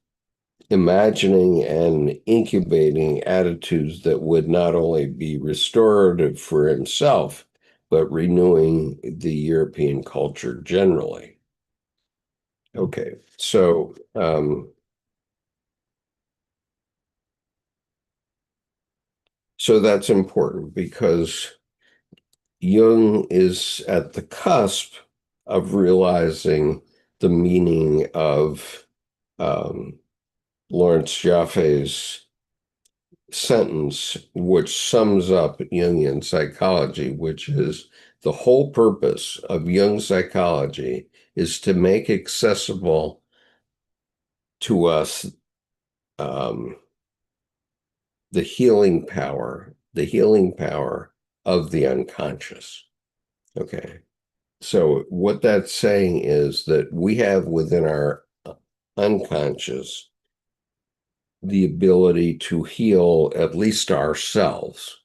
imagining and incubating attitudes that would not only be restorative for himself, but renewing the European culture generally. Okay, so that's important because Jung is at the cusp of realizing the meaning of Lawrence Jaffe's sentence, which sums up Jungian psychology, which is the whole purpose of Jung psychology is to make accessible to us um, the healing power of the unconscious. Okay. So what that's saying is that we have within our unconscious the ability to heal at least ourselves,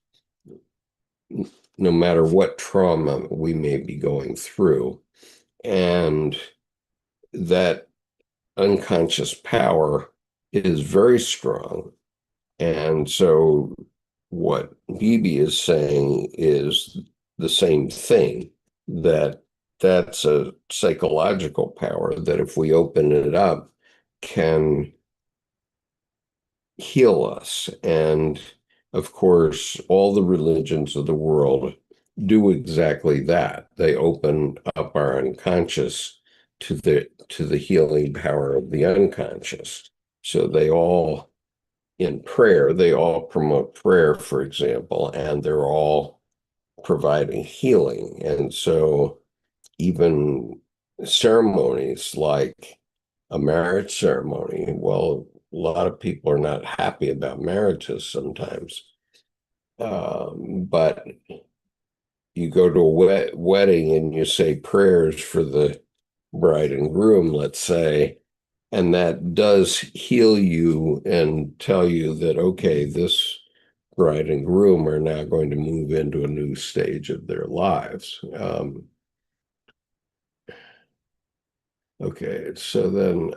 no matter what trauma we may be going through. And that unconscious power is very strong. And so what Beebe is saying is the same thing, that that's a psychological power that if we open it up can heal us. And of course, all the religions of the world do exactly that. They open up our unconscious to the healing power of the unconscious. So they all in prayer, they all promote prayer, for example, and they're all providing healing. And so even ceremonies like a marriage ceremony, well, a lot of people are not happy about marriages sometimes. But you go to a wedding and you say prayers for the bride and groom, let's say, and that does heal you and tell you that, okay, this bride and groom are now going to move into a new stage of their lives. Okay, so then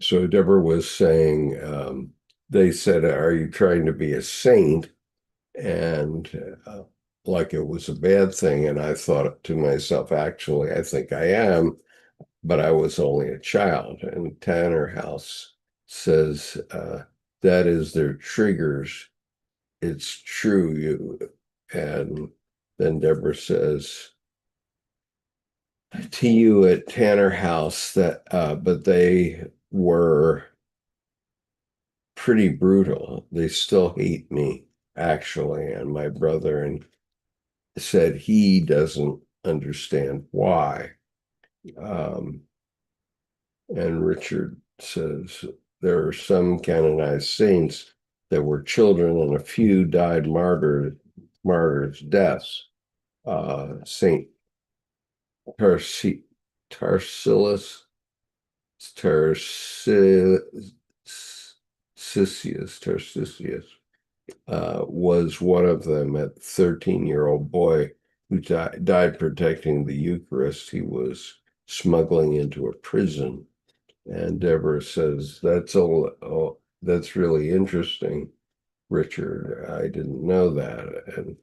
so Deborah was saying, they said, are you trying to be a saint? And like it was a bad thing. And I thought to myself, actually, I think I am, but I was only a child. And Tanner House says, that is their triggers. It's true. And then Deborah says to you at Tanner House that, but they were pretty brutal. They still hate me, actually. And my brother and said he doesn't understand why. Um, and Richard says there are some canonized saints that were children, and a few died martyrs' deaths. Saint Tarsius, Tarsicius was one of them. A 13-year-old boy who died protecting the Eucharist. He was smuggling into a prison. And Deborah says, that's really interesting, Richard. I didn't know that. And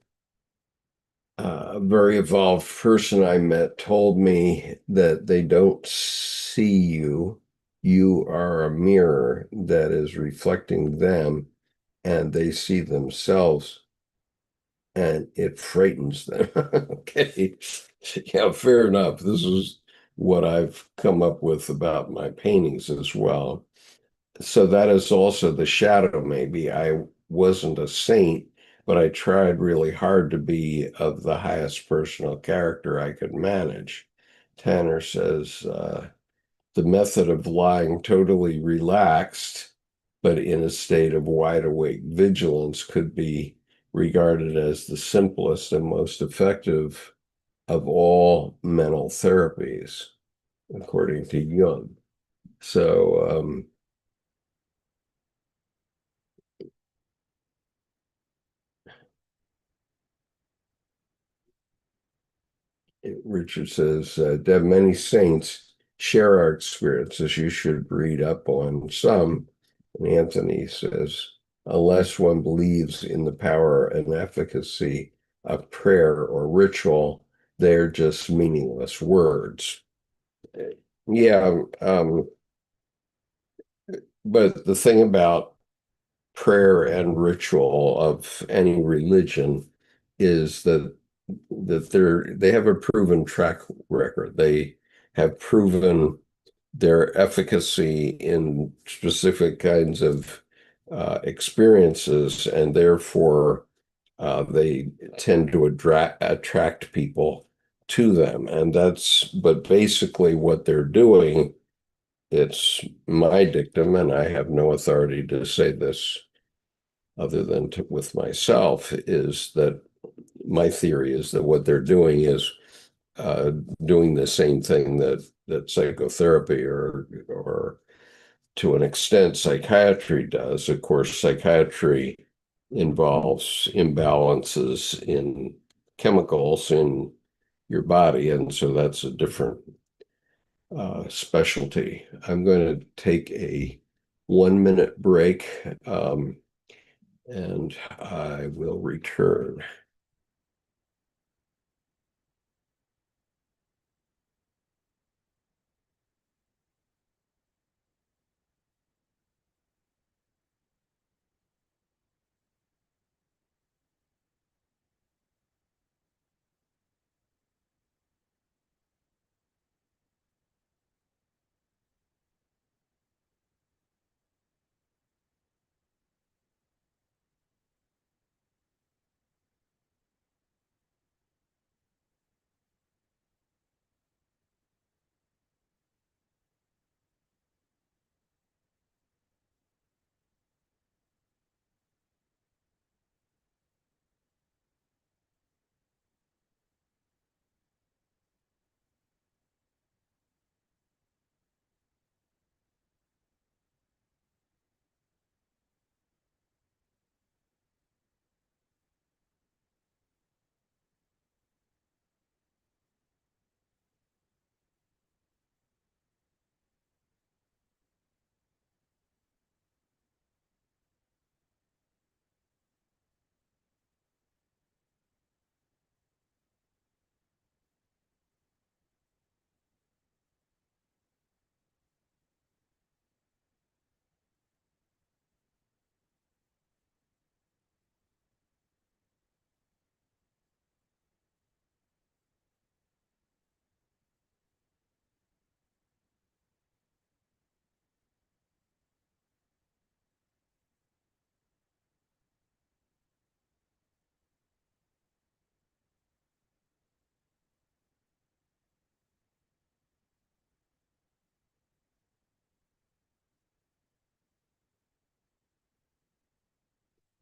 a very evolved person I met told me that they don't see you. You are a mirror that is reflecting them, and they see themselves, and it frightens them. Okay. Yeah, fair enough. This is what I've come up with about my paintings as well. So that is also the shadow, maybe. I wasn't a saint, but I tried really hard to be of the highest personal character I could manage. Tanner says, the method of lying totally relaxed, but in a state of wide awake vigilance could be regarded as the simplest and most effective of all mental therapies, according to Jung. So, Richard says, Deb, many saints share our experiences. You should read up on some. And Anthony says, unless one believes in the power and efficacy of prayer or ritual, they're just meaningless words. Yeah, but the thing about prayer and ritual of any religion is that they have a proven track record. They have proven their efficacy in specific kinds of experiences, and therefore they tend to attract people to them. And but basically what they're doing, it's my dictum, and I have no authority to say this other than with myself, is that my theory is that what they're doing is uh, doing the same thing that psychotherapy or to an extent psychiatry does. Of course, psychiatry involves imbalances in chemicals in your body, and so that's a different specialty. I'm going to take a 1 minute break, and I will return.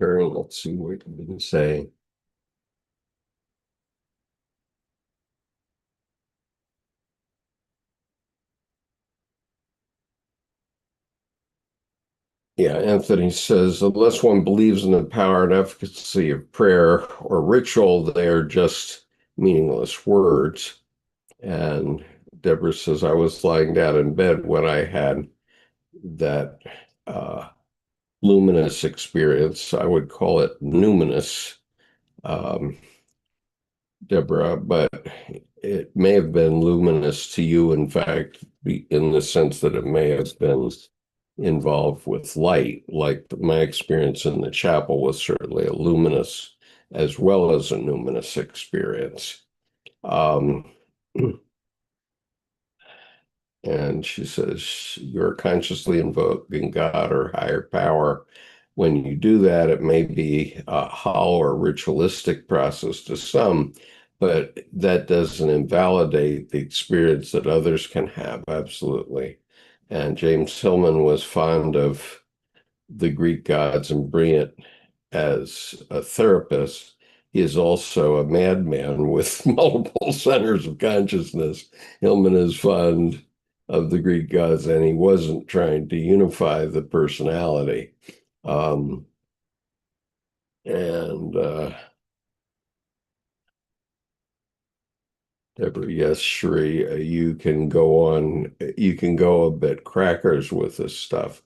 Let's see what you can say. Yeah, Anthony says, unless one believes in the power and efficacy of prayer or ritual, they are just meaningless words. And Deborah says, I was lying down in bed when I had that uh, luminous experience. I would call it numinous, um, Deborah, but it may have been luminous to you, in fact, in the sense that it may have been involved with light, like my experience in the chapel was certainly a luminous as well as a numinous experience. Um, and she says, you're consciously invoking God or higher power. When you do that, it may be a hollow or ritualistic process to some, but that doesn't invalidate the experience that others can have, absolutely. And James Hillman was fond of the Greek gods and brilliant as a therapist. He is also a madman with multiple centers of consciousness. Hillman is fond of the Greek gods, and he wasn't trying to unify the personality. Um, and Deborah, yes, Shri, you can go on, you can go a bit crackers with this stuff.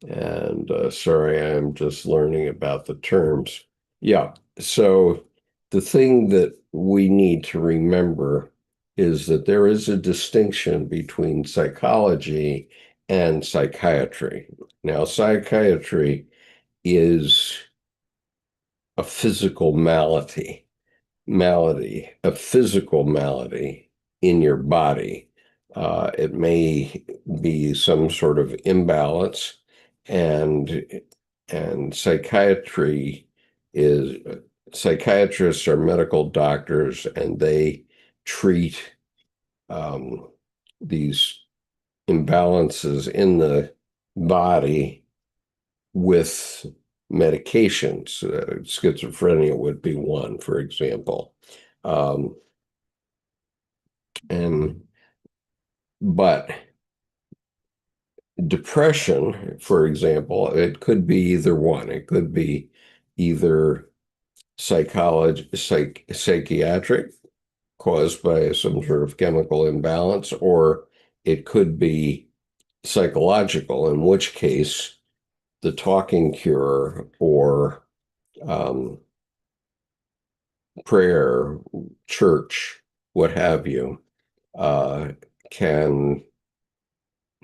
And sorry, I'm just learning about the terms. Yeah. So the thing that we need to remember is that there is a distinction between psychology and psychiatry. Now, psychiatry is a physical a physical malady in your body. It may be some sort of imbalance, and psychiatry is psychiatrists are medical doctors, and they treat um, these imbalances in the body with medications. Schizophrenia would be one, for example. Um, and but depression, for example, it could be either one. It could be either psychiatric, caused by some sort of chemical imbalance, or it could be psychological, in which case the talking cure or um, prayer, church, what have you, uh, can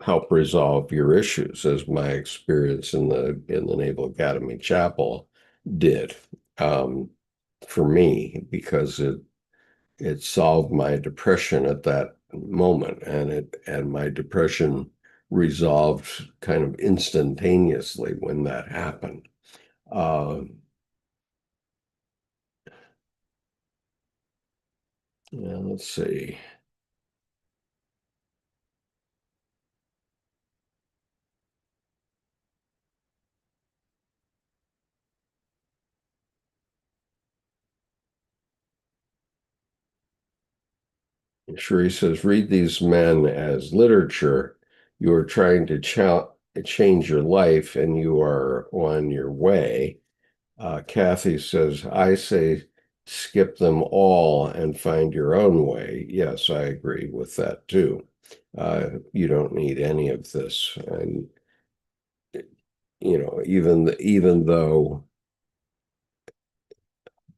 help resolve your issues, as my experience in the Naval Academy Chapel did um, for me, because it solved my depression at that moment, and my depression resolved kind of instantaneously when that happened. Uh, yeah, let's see. Cherie says, read these men as literature. You are trying to change your life, and you are on your way. Kathy says, I say skip them all and find your own way. Yes, I agree with that too. You don't need any of this. And, even though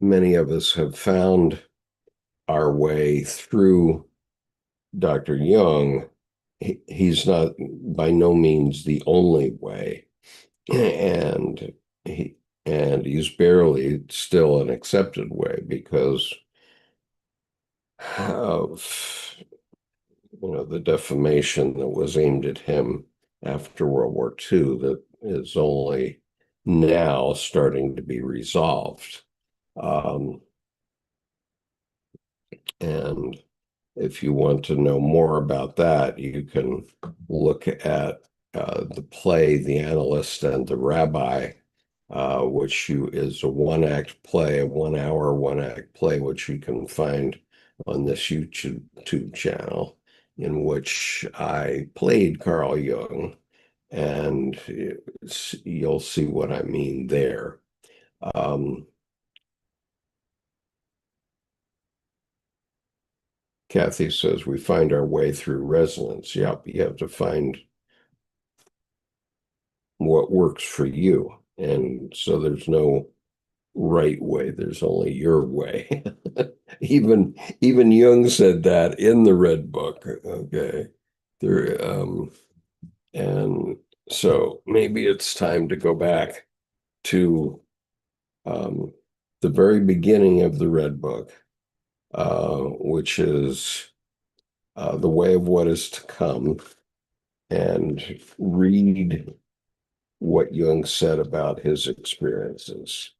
many of us have found our way through Dr. Jung, he's not by no means the only way. And he and he's barely still an accepted way because of the defamation that was aimed at him after World War II that is only now starting to be resolved. Um, and if you want to know more about that, you can look at the play The Analyst and the Rabbi, which is a one-act play, a 1 hour one-act play, which you can find on this YouTube channel, in which I played Carl Jung, and you'll see what I mean there. Kathy says we find our way through resonance. Yep, you have to find what works for you. And so there's no right way, there's only your way. Even Jung said that in the Red Book. Okay. There and so maybe it's time to go back to the very beginning of the Red Book, which is the way of what is to come, and read what Jung said about his experiences.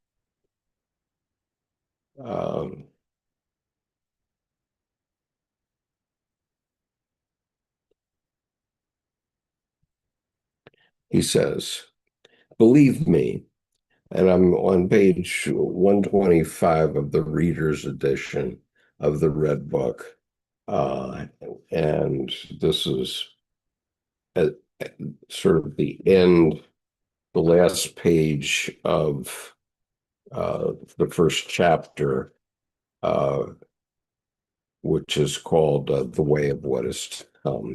He says, believe me, and I'm on page 125 of the reader's edition of the Red Book. And this is at sort of the end, the last page of the first chapter, which is called The Way of What Is to Come.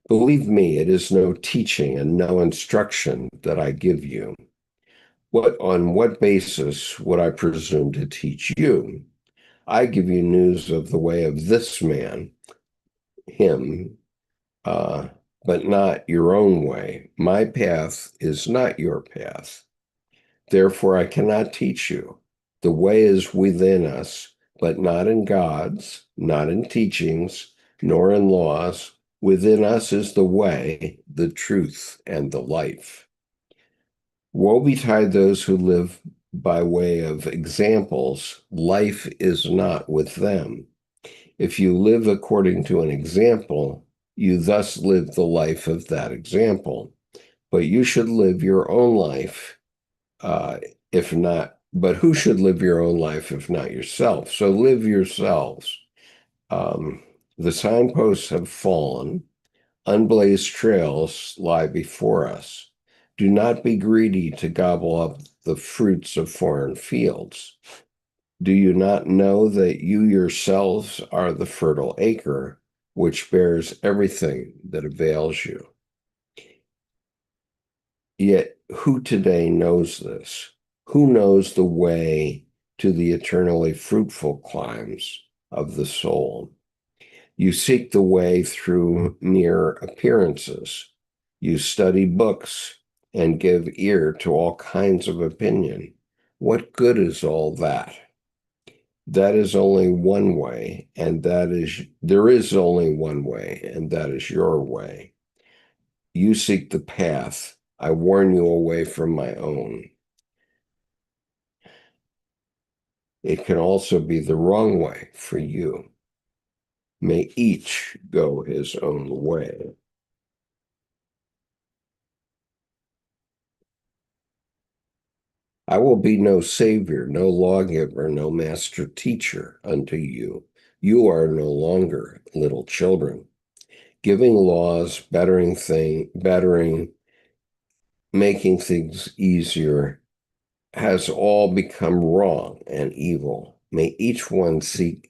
Believe me, it is no teaching and no instruction that I give you. On what basis would I presume to teach you? I give you news of the way of this man, him, but not your own way. My path is not your path. Therefore, I cannot teach you. The way is within us, but not in God's, not in teachings, nor in laws. Within us is the way, the truth, and the life. Woe betide those who live by way of examples. Life is not with them. If you live according to an example, you thus live the life of that example. But you should live your own life, if not, but who should live your own life if not yourself? So live yourselves. The signposts have fallen. Unblazed trails lie before us. Do not be greedy to gobble up the fruits of foreign fields. Do you not know that you yourselves are the fertile acre, which bears everything that avails you? Yet who today knows this? Who knows the way to the eternally fruitful climes of the soul? You seek the way through mere appearances. You study books and give ear to all kinds of opinion. What good is all that? That is only one way, and there is only one way, and that is your way. You seek the path. I warn you away from my own. It can also be the wrong way for you. May each go his own way. I will be no savior, no lawgiver, no master teacher unto you. You are no longer little children. Giving laws, making things easier has all become wrong and evil. May each one seek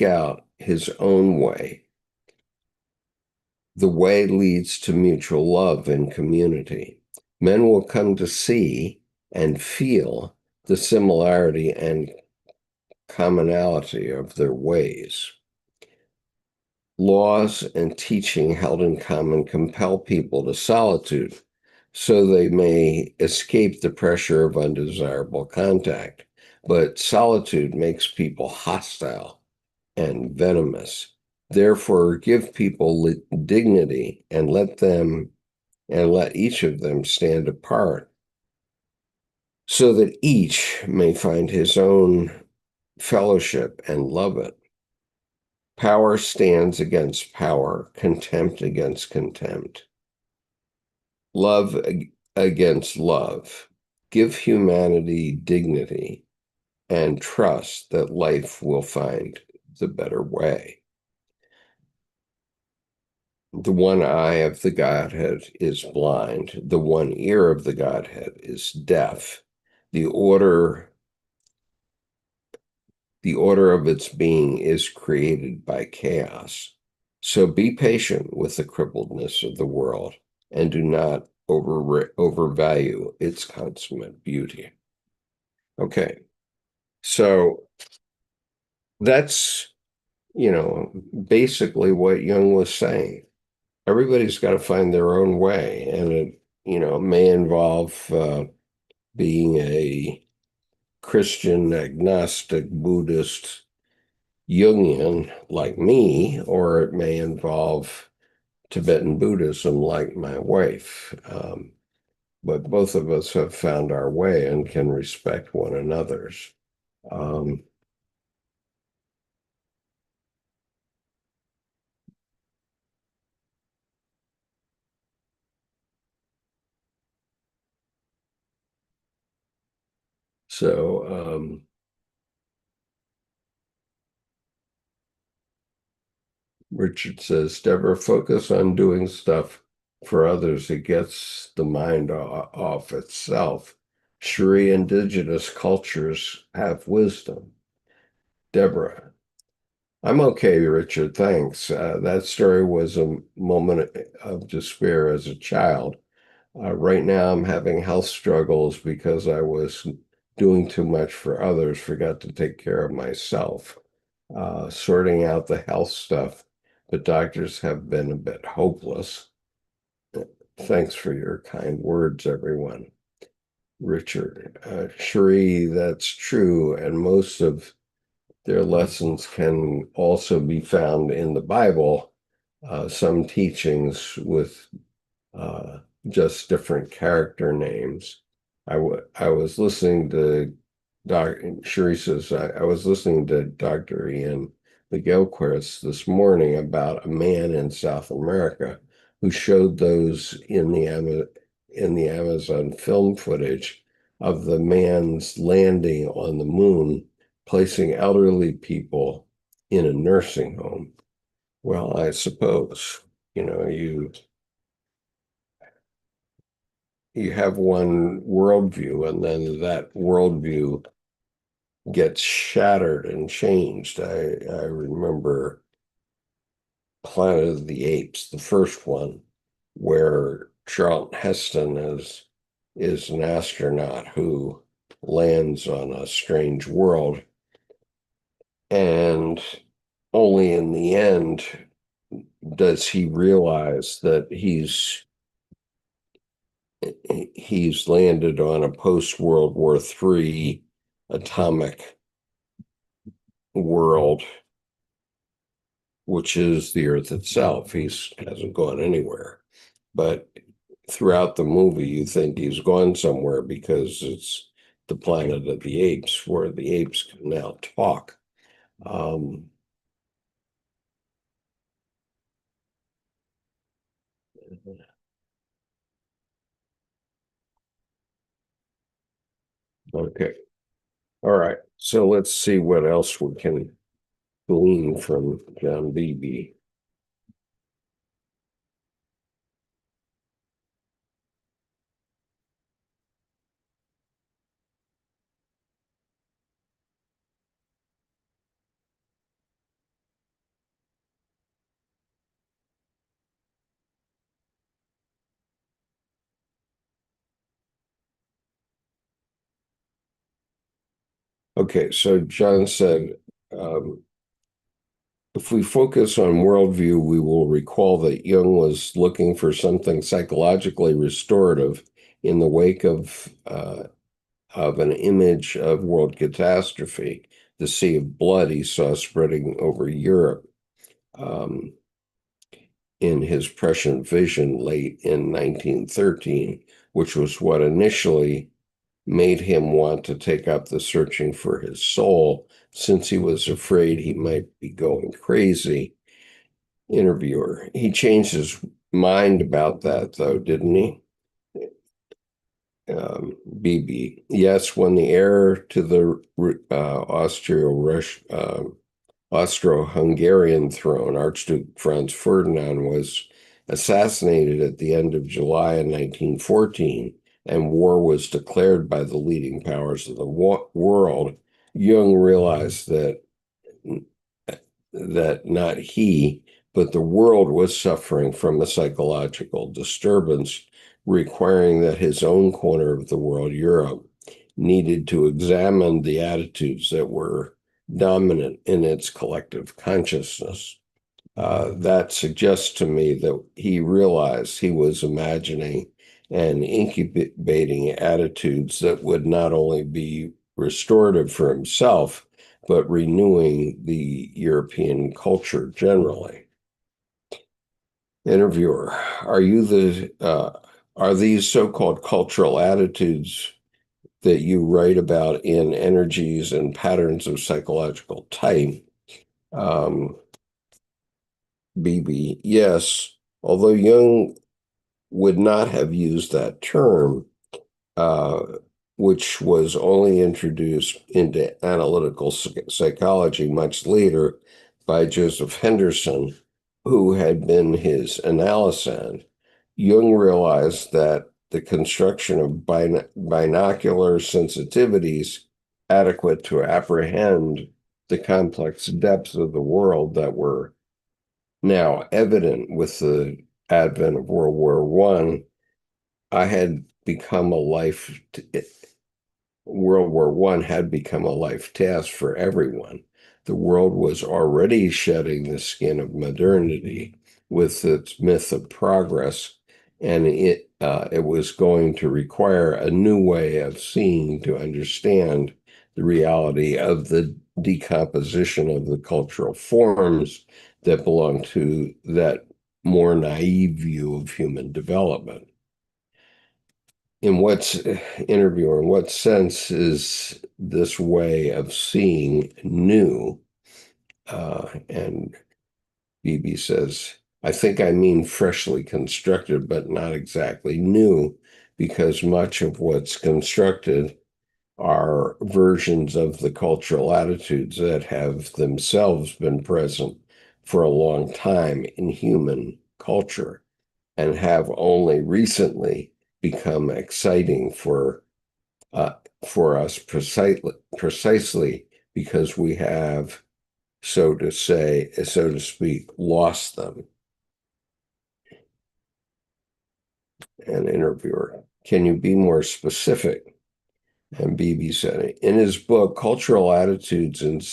out his own way. The way leads to mutual love and community. Men will come to see and feel the similarity and commonality of their ways. Laws and teaching held in common compel people to solitude so they may escape the pressure of undesirable contact. But solitude makes people hostile and venomous. Therefore, give people dignity and let each of them stand apart so that each may find his own fellowship and love it. Power stands against power, contempt against contempt. love against love. Give humanity dignity and trust that life will find the better way. The one eye of the Godhead is blind. The one ear of the Godhead is deaf. The order The order of its being is created by chaos. So be patient with the crippledness of the world and do not overvalue its consummate beauty. Okay, so that's, basically what Jung was saying. Everybody's got to find their own way, and it, may involve being a Christian, agnostic, Buddhist, Jungian like me, or it may involve Tibetan Buddhism like my wife. But both of us have found our way and can respect one another's. Um, so Richard says, Deborah, focus on doing stuff for others. It gets the mind off itself. Sri indigenous cultures have wisdom. Deborah, I'm okay, Richard. Thanks. That story was a moment of despair as a child. Right now, I'm having health struggles because I was doing too much for others, forgot to take care of myself. Sorting out the health stuff, but doctors have been a bit hopeless. Thanks for your kind words, everyone. Richard, Cherie, that's true, and most of their lessons can also be found in the Bible, some teachings with uh, just different character names. I was listening to Cherie says, I was listening to Dr. Ian McGilchrist this morning about a man in South America who showed those in the Amazon film footage of the man's landing on the moon, placing elderly people in a nursing home. Well, I suppose, you have one worldview, and then that worldview gets shattered and changed. I remember Planet of the Apes, the first one, where Charlton Heston is an astronaut who lands on a strange world, and only in the end does he realize that he's landed on a post-World War III atomic world, which is the Earth itself. He hasn't gone anywhere. But throughout the movie, you think he's gone somewhere because it's the Planet of the Apes, where the apes can now talk. Um, okay. All right. So let's see what else we can glean from John Beebe. Okay, so John said, um, if we focus on worldview, we will recall that Jung was looking for something psychologically restorative in the wake of an image of world catastrophe, the sea of blood he saw spreading over Europe um, in his prescient vision late in 1913, which was what initially made him want to take up the searching for his soul, since he was afraid he might be going crazy. Interviewer, he changed his mind about that, though, didn't he? Beebe. Yes, when the heir to the Austro-Hungarian throne, Archduke Franz Ferdinand, was assassinated at the end of July in 1914, and war was declared by the leading powers of the world, Jung realized that not he, but the world was suffering from a psychological disturbance, requiring that his own corner of the world, Europe, needed to examine the attitudes that were dominant in its collective consciousness. That suggests to me that he realized he was imagining and incubating attitudes that would not only be restorative for himself, but renewing the European culture generally. Interviewer, are these so-called cultural attitudes that you write about in Energies and Patterns of Psychological Type? Beebe, yes, although Jung would not have used that term, uh, which was only introduced into analytical psychology much later by Joseph Henderson, who had been his analysand. Jung realized that the construction of binocular sensitivities adequate to apprehend the complex depths of the world that were now evident with the advent of World War One, I had become a life. World War One had become a life task for everyone. The world was already shedding the skin of modernity with its myth of progress, and it was going to require a new way of seeing to understand the reality of the decomposition of the cultural forms that belong to that more naive view of human development. In what sense is this way of seeing new? And Beebe says, I think I mean freshly constructed, but not exactly new, because much of what's constructed are versions of the cultural attitudes that have themselves been present for a long time in human culture and have only recently become exciting uh, for us precisely because we have, so to speak, lost them. An interviewer, can you be more specific? And Beebe said, in his book, Cultural Attitudes and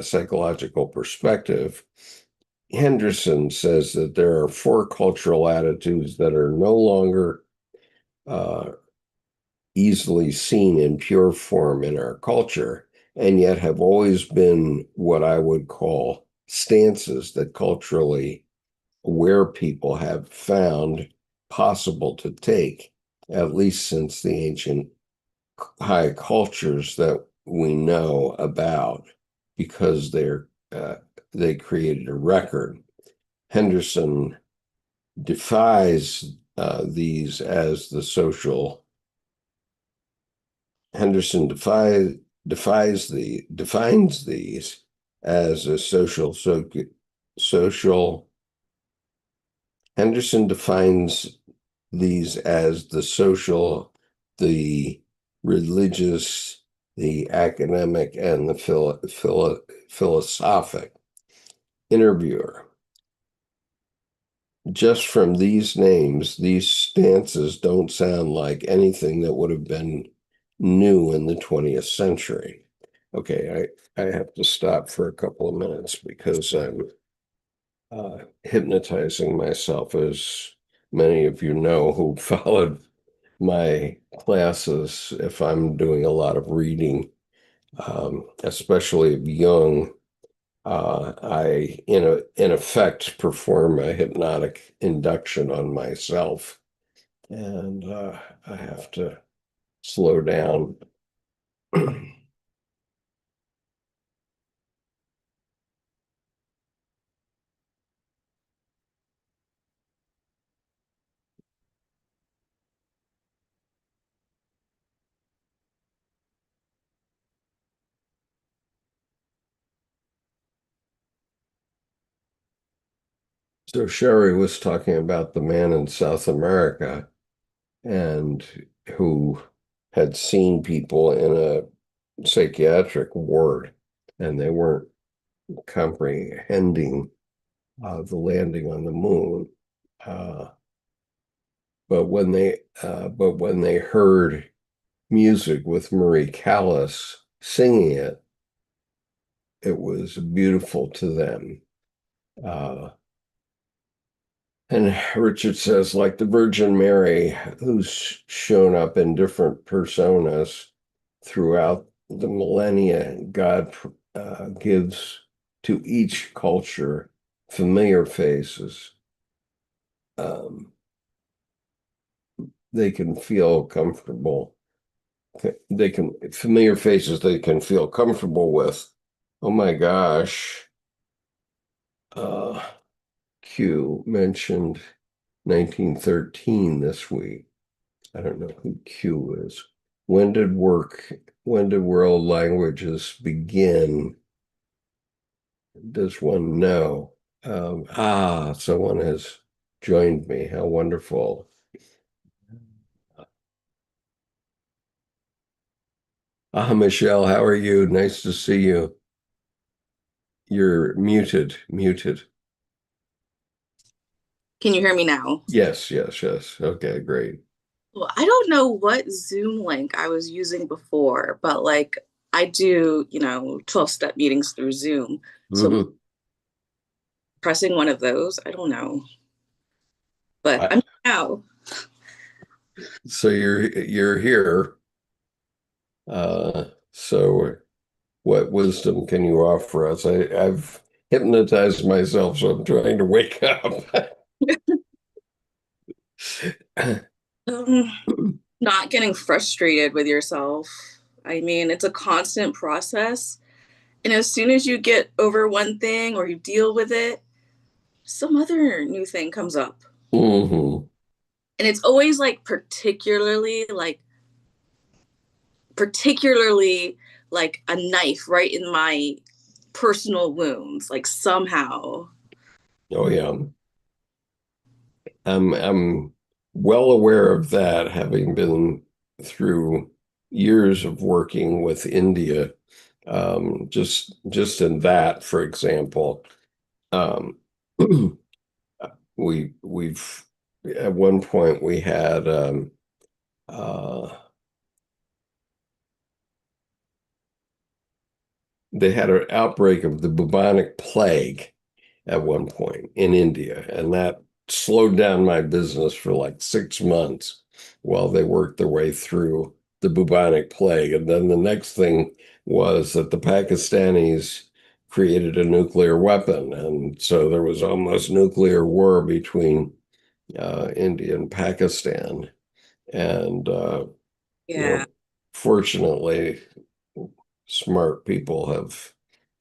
Psychological Perspective, Henderson says that there are four cultural attitudes that are no longer uh, easily seen in pure form in our culture, and yet have always been what I would call stances that culturally aware people have found possible to take, at least since the ancient high cultures that we know about, because they created a record. Henderson defies these as the social Henderson defines these as a social. Henderson defines these as the social, the religious, the academic, and the philosophic. Interviewer. Just from these names, these stances don't sound like anything that would have been new in the 20th century. Okay, I have to stop for a couple of minutes because I'm hypnotizing myself, as many of you know who followed my classes. If I'm doing a lot of reading, especially of Jung, I, in effect, perform a hypnotic induction on myself, and I have to slow down. So Sherry was talking about the man in South America and who had seen people in a psychiatric ward, and they weren't comprehending the landing on the moon. Uh, but when they heard music with Marie Callas singing it, it was beautiful to them. Uh, and Richard says, like the Virgin Mary, who's shown up in different personas throughout the millennia, God gives to each culture familiar faces. Um, they can feel comfortable. They can familiar faces they can feel comfortable with. Oh my gosh. Uh, Q mentioned 1913 this week. I don't know who Q is. When did work, when did world languages begin? Does one know? Someone has joined me. How wonderful. Michelle, how are you? Nice to see you. You're muted. Can you hear me now? Yes, yes, yes. Okay, great. Well, I don't know what Zoom link I was using before, but like I do, 12-step meetings through Zoom. So Mhm. pressing one of those, I don't know. But I- I'm now. So you're here. So what wisdom can you offer us? I've hypnotized myself, so I'm trying to wake up. Um, Not getting frustrated with yourself. I mean, it's a constant process. And as soon as you get over one thing or you deal with it, some other new thing comes up. Hmm. And it's always like particularly like a knife right in my personal wounds, like somehow. Oh yeah. I'm well aware of that, having been through years of working with India. Just in that, for example, um, we've at one point we had uh, they had an outbreak of the bubonic plague at one point in India, and that slowed down my business for like 6 months while they worked their way through the bubonic plague. And then the next thing was that the Pakistanis created a nuclear weapon, and so there was almost nuclear war between India and Pakistan. And you Yeah. know, fortunately, smart people have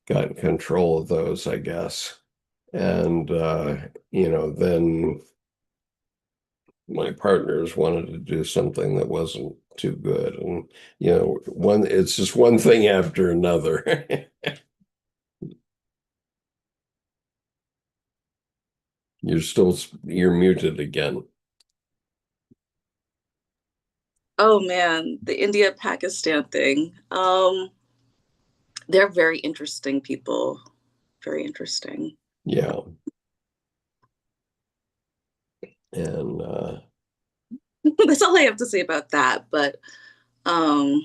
gotten control of those, I guess. And then my partners wanted to do something that wasn't too good. And one it's just one thing after another. You're muted again. Oh man, the India Pakistan thing. They're very interesting people. Very interesting. Yeah. And That's all I have to say about that. But um,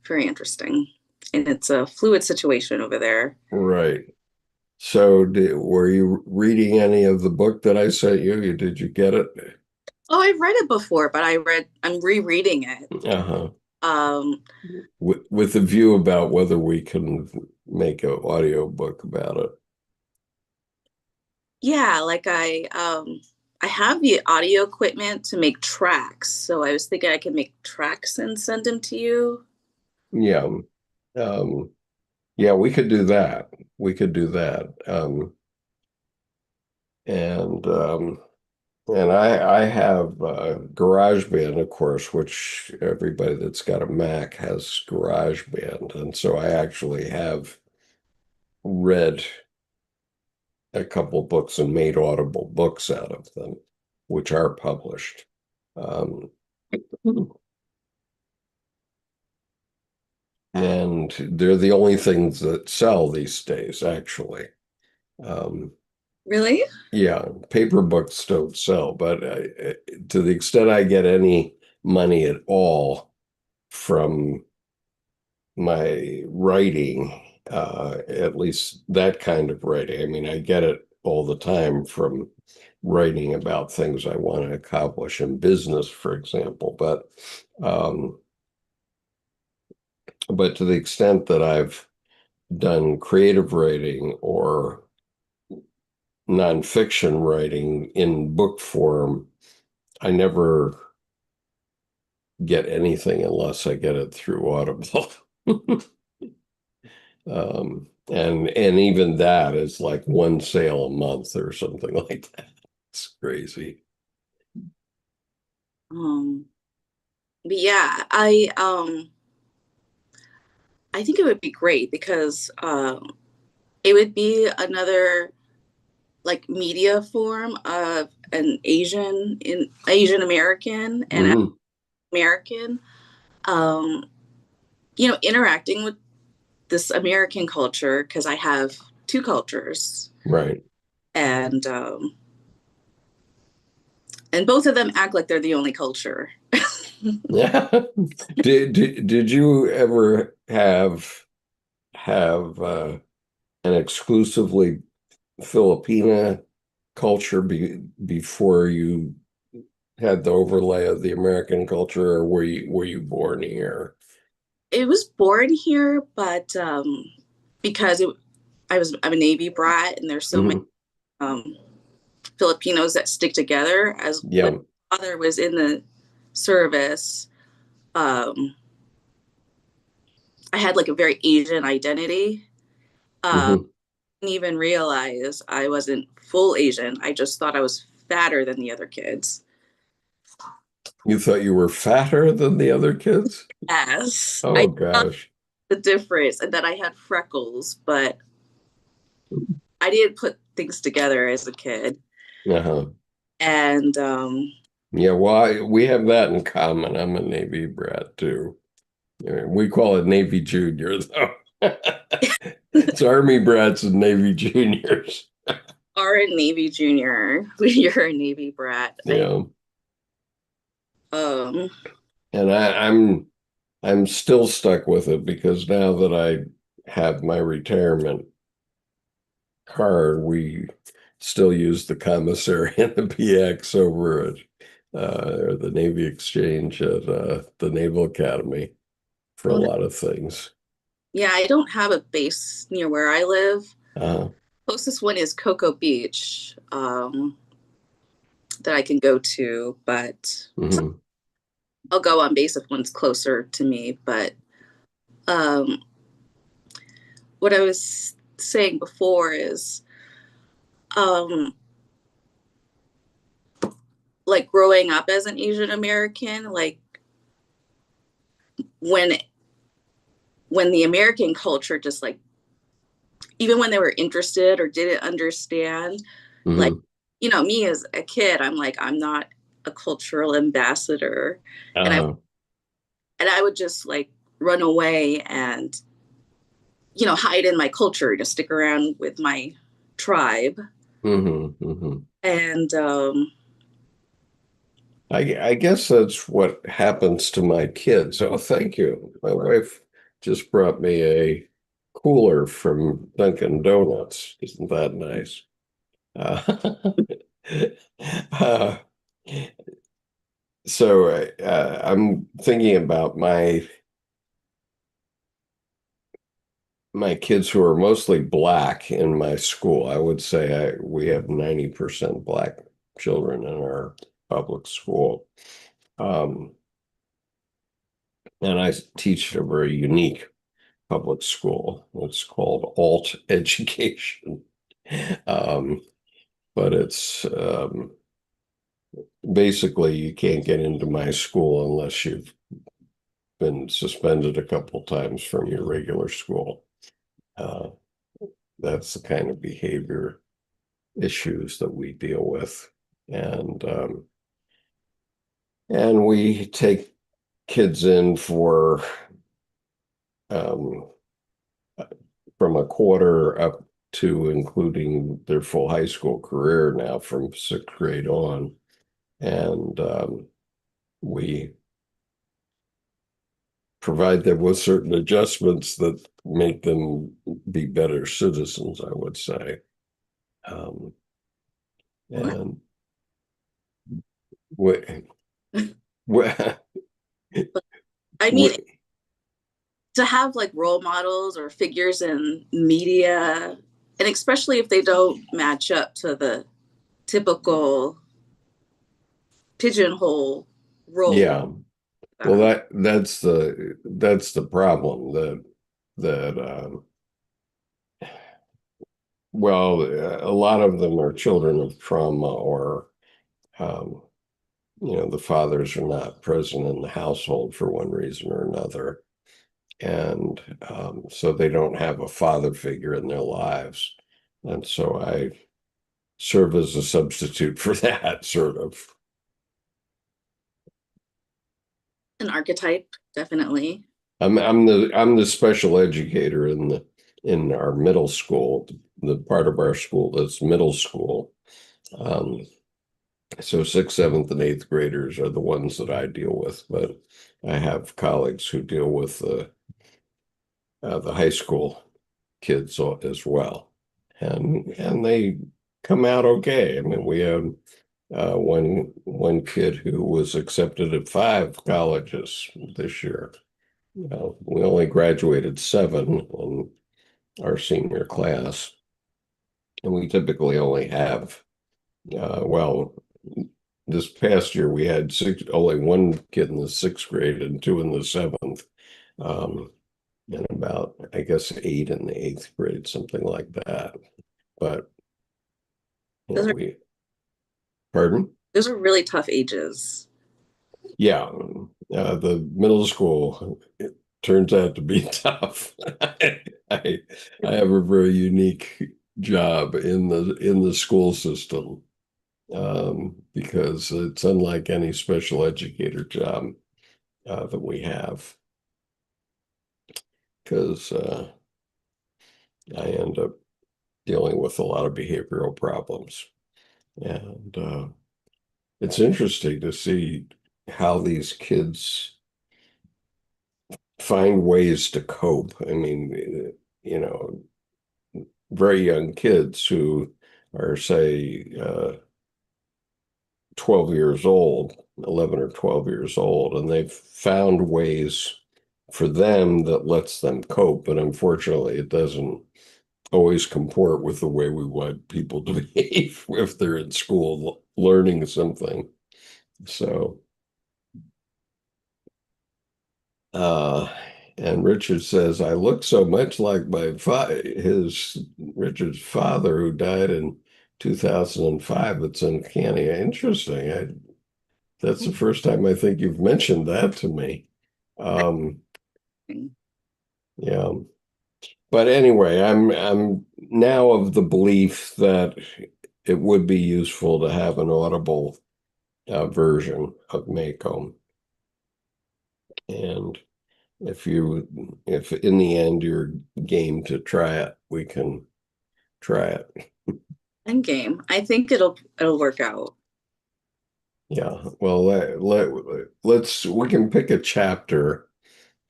very interesting. And it's a fluid situation over there. right. So were you reading any of the book that I sent you? Did you get it? Oh, I've read it before, but I'm rereading it. Uh-huh. Um, With a view about whether we can make an audio book about it. yeah, like I have the audio equipment to make tracks. So I was thinking I could make tracks and send them to you. Yeah. Um, yeah, we could do that. We could do that. And I have GarageBand, of course, which everybody that's got a Mac has GarageBand, and so I actually have read a couple books and made audible books out of them, which are published. Um, and they're the only things that sell these days, actually. Um, Really? yeah, paper books don't sell, but to the extent I get any money at all from my writing, at least that kind of writing. I mean, I get it all the time from writing about things I want to accomplish in business, for example. But to the extent that I've done creative writing or nonfiction writing in book form, I never get anything unless I get it through Audible. And even that is like one sale a month or something like that. It's crazy. Um, but yeah, I think it would be great because it would be another like media form of an Asian American and Hmm. American, um, interacting with this American culture because I have two cultures, Right. and both of them act like they're the only culture. Yeah. Did you ever have an exclusively Filipina culture before you had the overlay of the American culture, or were you born here? It was born here, but because I'm a Navy brat, and there's so many Hmm. um, Filipinos that stick together. As when Yeah. my father was in the service, um, I had like a very Asian identity. Hmm. Didn't even realize I wasn't full Asian. I just thought I was fatter than the other kids. You thought you were fatter than the other kids? Yes, Oh I thought gosh. the difference, and that I had freckles, but I didn't put things together as a kid. Uh-huh. And Yeah, well, we have that in common. I'm a Navy brat too. We call it Navy Junior, though. It's Army brats and Navy Juniors. are a Navy junior. You're a Navy brat. Yeah. Um, And I'm still stuck with it because now that I have my retirement card, we still use the commissary and the PX over at or the Navy Exchange at the Naval Academy for a oh, no. lot of things. Yeah, I don't have a base near where I live. Uh, Closest one is Cocoa Beach, that I can go to, but mhm. I'll go on base if one's closer to me. But um, what I was saying before is, um, like growing up as an Asian American, like when the American culture just like, even when they were interested or didn't understand, like, Mhm. me as a kid, I'm like, I'm not a cultural ambassador. And I Uh, and I would just like run away and, hide in my culture to stick around with my tribe. mhm. And I guess that's what happens to my kids. Oh, thank you. My wife just brought me a cooler from Dunkin' Donuts. Isn't that nice? Uh, uh, so I'm thinking about my kids who are mostly black in my school. I would say we have 90% black children in our public school. Um, and I teach at a very unique public school. It's called alt education. Um, but it's basically you can't get into my school unless you've been suspended a couple times from your regular school. Uh, that's the kind of behavior issues that we deal with. And we take kids in for um, from a quarter up to including their full high school career now from sixth grade on. And we provide them with certain adjustments that make them be better citizens, I would say. Um, and we, we, I mean, we, to have like role models or figures in media, and especially if they don't match up to the typical pigeonhole role. yeah. Well, that's the problem that well, a lot of them are children of trauma, or um, the fathers are not present in the household for one reason or another, and so they don't have a father figure in their lives, and so I serve as a substitute for that sort of. An archetype, definitely. I'm the special educator in our middle school, the part of our school that's middle school. Um, so sixth, seventh, and eighth graders are the ones that I deal with, but I have colleagues who deal with the high school kids as well, and they come out okay. I mean, we have one kid who was accepted at 5 colleges this year. We only graduated 7 in our senior class, and we typically only have, well, this past year we had only one kid in the sixth grade and 2 in the seventh, and about, I guess, 8 in the eighth grade, something like that. But Those are we, pardon? those are really tough ages. Yeah, the middle school, it turns out to be tough. I, I have a very unique job in the school system, because it's unlike any special educator job that we have. Because I end up dealing with a lot of behavioral problems, and it's interesting to see how these kids find ways to cope. I mean, very young kids who are, say, 12 years old, 11 or 12 years old, and they've found ways for them that lets them cope. But unfortunately, it doesn't always comport with the way we want people to behave if they're in school learning something. So, uh, and Richard says, I look so much like Richard's father who died in 2005. It's uncanny. Interesting. That's the first time I think you've mentioned that to me. Um, yeah. But anyway, I'm now of the belief that it would be useful to have an audible version of Mako. And if in the end you're game to try it, we can try it. End game. I think it'll work out. Yeah. Well, we can pick a chapter,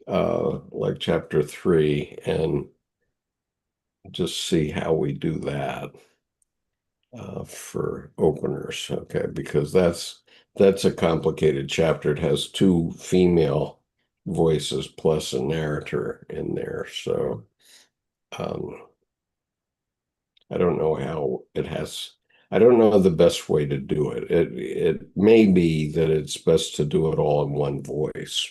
like chapter 3, and just see how we do that for openers. Okay, because that's a complicated chapter. It has 2 female voices plus a narrator in there. So um, I don't know how it has. I don't know the best way to do it. It may be that it's best to do it all in one voice.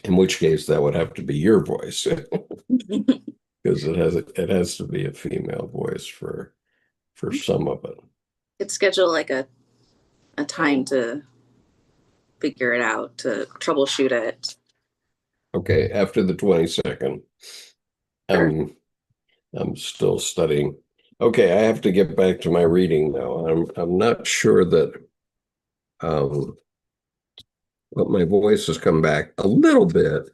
In which case, that would have to be your voice, because it has to be a female voice for some of it. Could schedule like a time to figure it out, to troubleshoot it. Okay, after the 22nd, Sure. I'm I'm still studying. Okay, I have to get back to my reading now. I'm not sure that um but my voice has come back a little bit.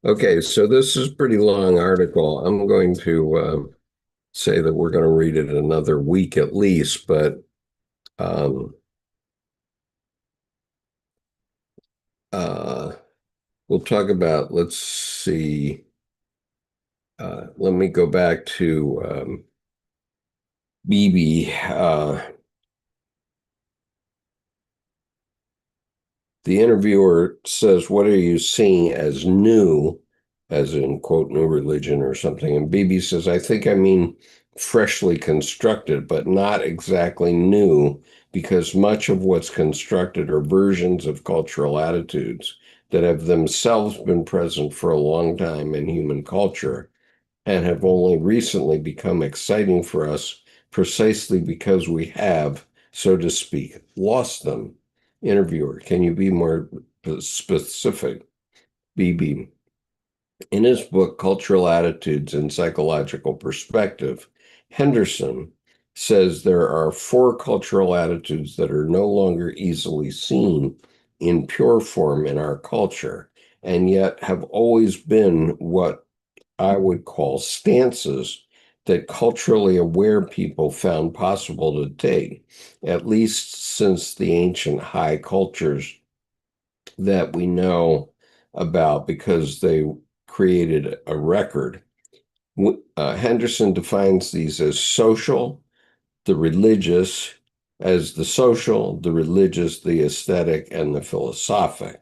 Okay, so this is a pretty long article. I'm going to say that we're going to read it another week at least, but um uh we'll talk about, let's see, let me go back to Beebe. The interviewer says, "What are you seeing as new?" As in, quote, new religion or something. And Beebe says, "I think I mean freshly constructed, but not exactly new, because much of what's constructed are versions of cultural attitudes that have themselves been present for a long time in human culture and have only recently become exciting for us precisely because we have, so to speak, lost them." Interviewer, can you be more specific? Beebe, in his book, Cultural Attitudes and Psychological Perspective, Henderson says there are four cultural attitudes that are no longer easily seen in pure form in our culture, and yet have always been what I would call stances that culturally aware people found possible to take, at least since the ancient high cultures that we know about because they created a record. Henderson defines these as social, the religious, as the social, the religious, the aesthetic, and the philosophic.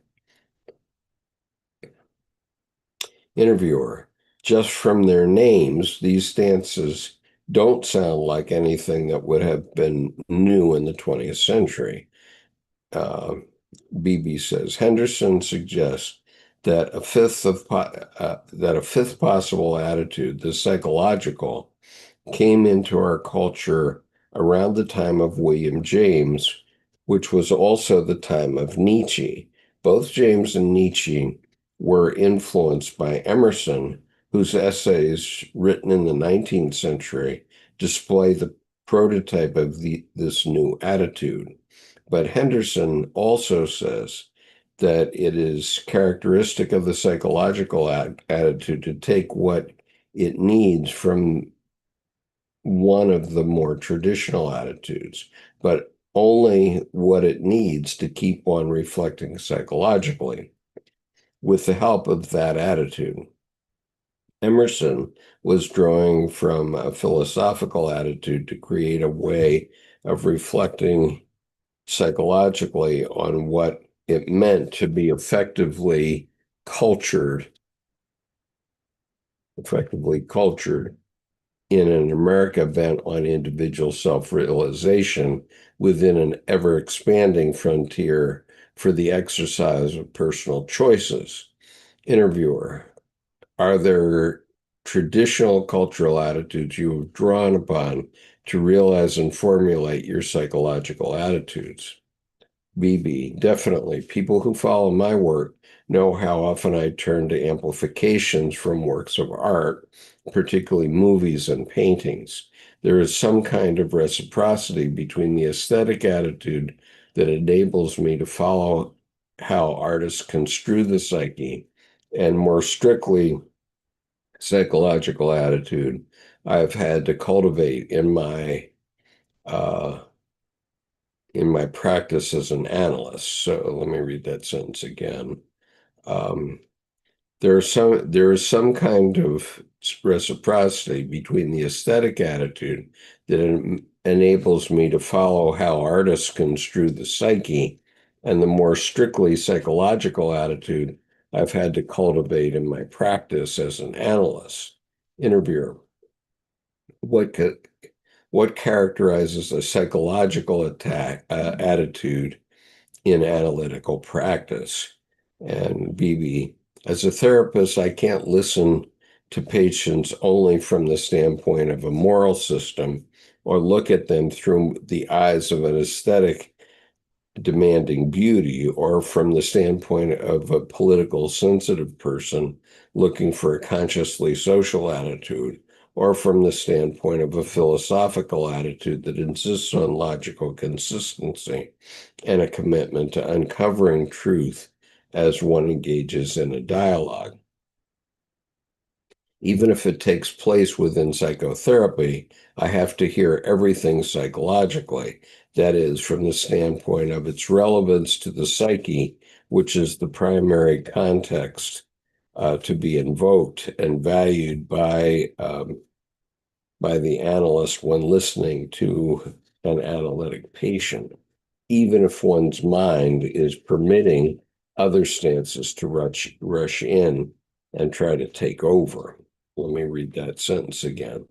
Interviewer, just from their names, these stances don't sound like anything that would have been new in the 20th century. Uh, Beebe says Henderson suggests that a fifth possible attitude, the psychological, came into our culture around the time of William James, which was also the time of Nietzsche. Both James and Nietzsche were influenced by Emerson, whose essays written in the 19th century display the prototype of this new attitude. But Henderson also says that it is characteristic of the psychological attitude to take what it needs from one of the more traditional attitudes, but only what it needs to keep on reflecting psychologically with the help of that attitude. Emerson was drawing from a philosophical attitude to create a way of reflecting psychologically on what it meant to be effectively cultured in an America bent on individual self-realization within an ever-expanding frontier for the exercise of personal choices. Interviewer, are there traditional cultural attitudes you have drawn upon to realize and formulate your psychological attitudes? Beebe, definitely. People who follow my work know how often I turn to amplifications from works of art, particularly movies and paintings. There is some kind of reciprocity between the aesthetic attitude that enables me to follow how artists construe the psyche, and more strictly, psychological attitude I've had to cultivate uh, in my practice as an analyst. So let me read that sentence again. Um, there is some kind of reciprocity between the aesthetic attitude that enables me to follow how artists construe the psyche and the more strictly psychological attitude I've had to cultivate in my practice as an analyst. Interviewer, what what characterizes a psychological attitude in analytical practice? And Beebe, as a therapist, I can't listen to patients only from the standpoint of a moral system or look at them through the eyes of an aesthetic demanding beauty or from the standpoint of a political sensitive person looking for a consciously social attitude or from the standpoint of a philosophical attitude that insists on logical consistency and a commitment to uncovering truth as one engages in a dialogue. Even if it takes place within psychotherapy, I have to hear everything psychologically, that is, from the standpoint of its relevance to the psyche, which is the primary context to be invoked and valued by the analyst when listening to an analytic patient, even if one's mind is permitting other stances to rush in and try to take over. Let me read that sentence again.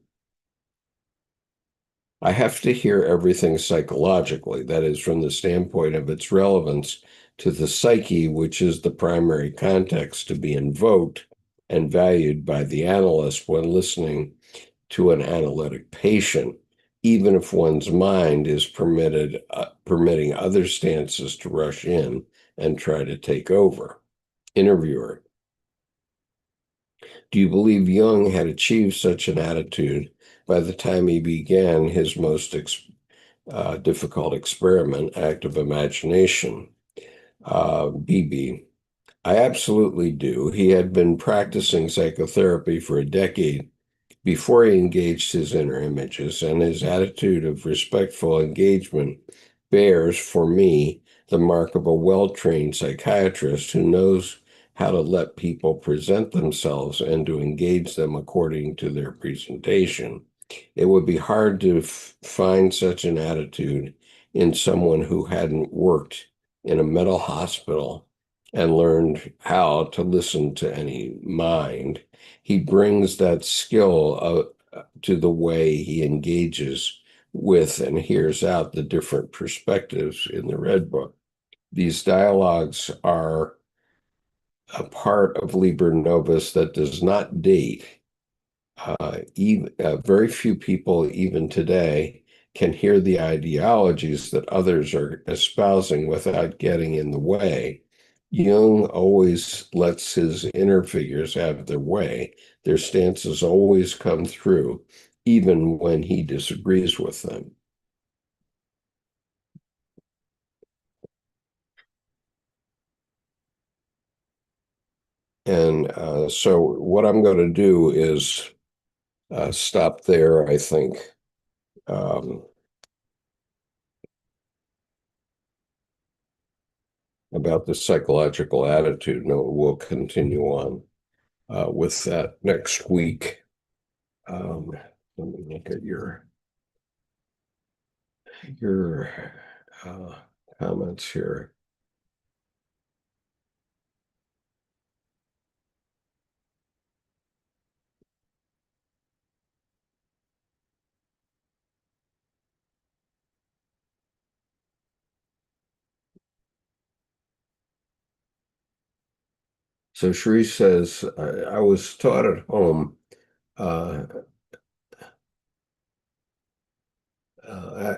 I have to hear everything psychologically, that is, from the standpoint of its relevance to the psyche, which is the primary context to be invoked and valued by the analyst when listening to an analytic patient, even if one's mind is permitting other stances to rush in and try to take over. Interviewer: do you believe Jung had achieved such an attitude by the time he began his most difficult experiment, active imagination? Beebe: I absolutely do. He had been practicing psychotherapy for a decade before he engaged his inner images, and his attitude of respectful engagement bears, for me, the mark of a well-trained psychiatrist who knows how to let people present themselves and to engage them according to their presentation. It would be hard to find such an attitude in someone who hadn't worked in a mental hospital and learned how to listen to any mind. He brings that skill to the way he engages with and hears out the different perspectives in the Red Book. These dialogues are a part of Liber Novus that does not date. Very few people, even today, can hear the ideologies that others are espousing without getting in the way. Jung always lets his inner figures have their way. Their stances always come through, even when he disagrees with them. And so what I'm going to do is stop there, I think. About the psychological attitude. No, we'll continue on with that next week. Let me look at your uh, comments here. So Cherie says, I was taught at home. I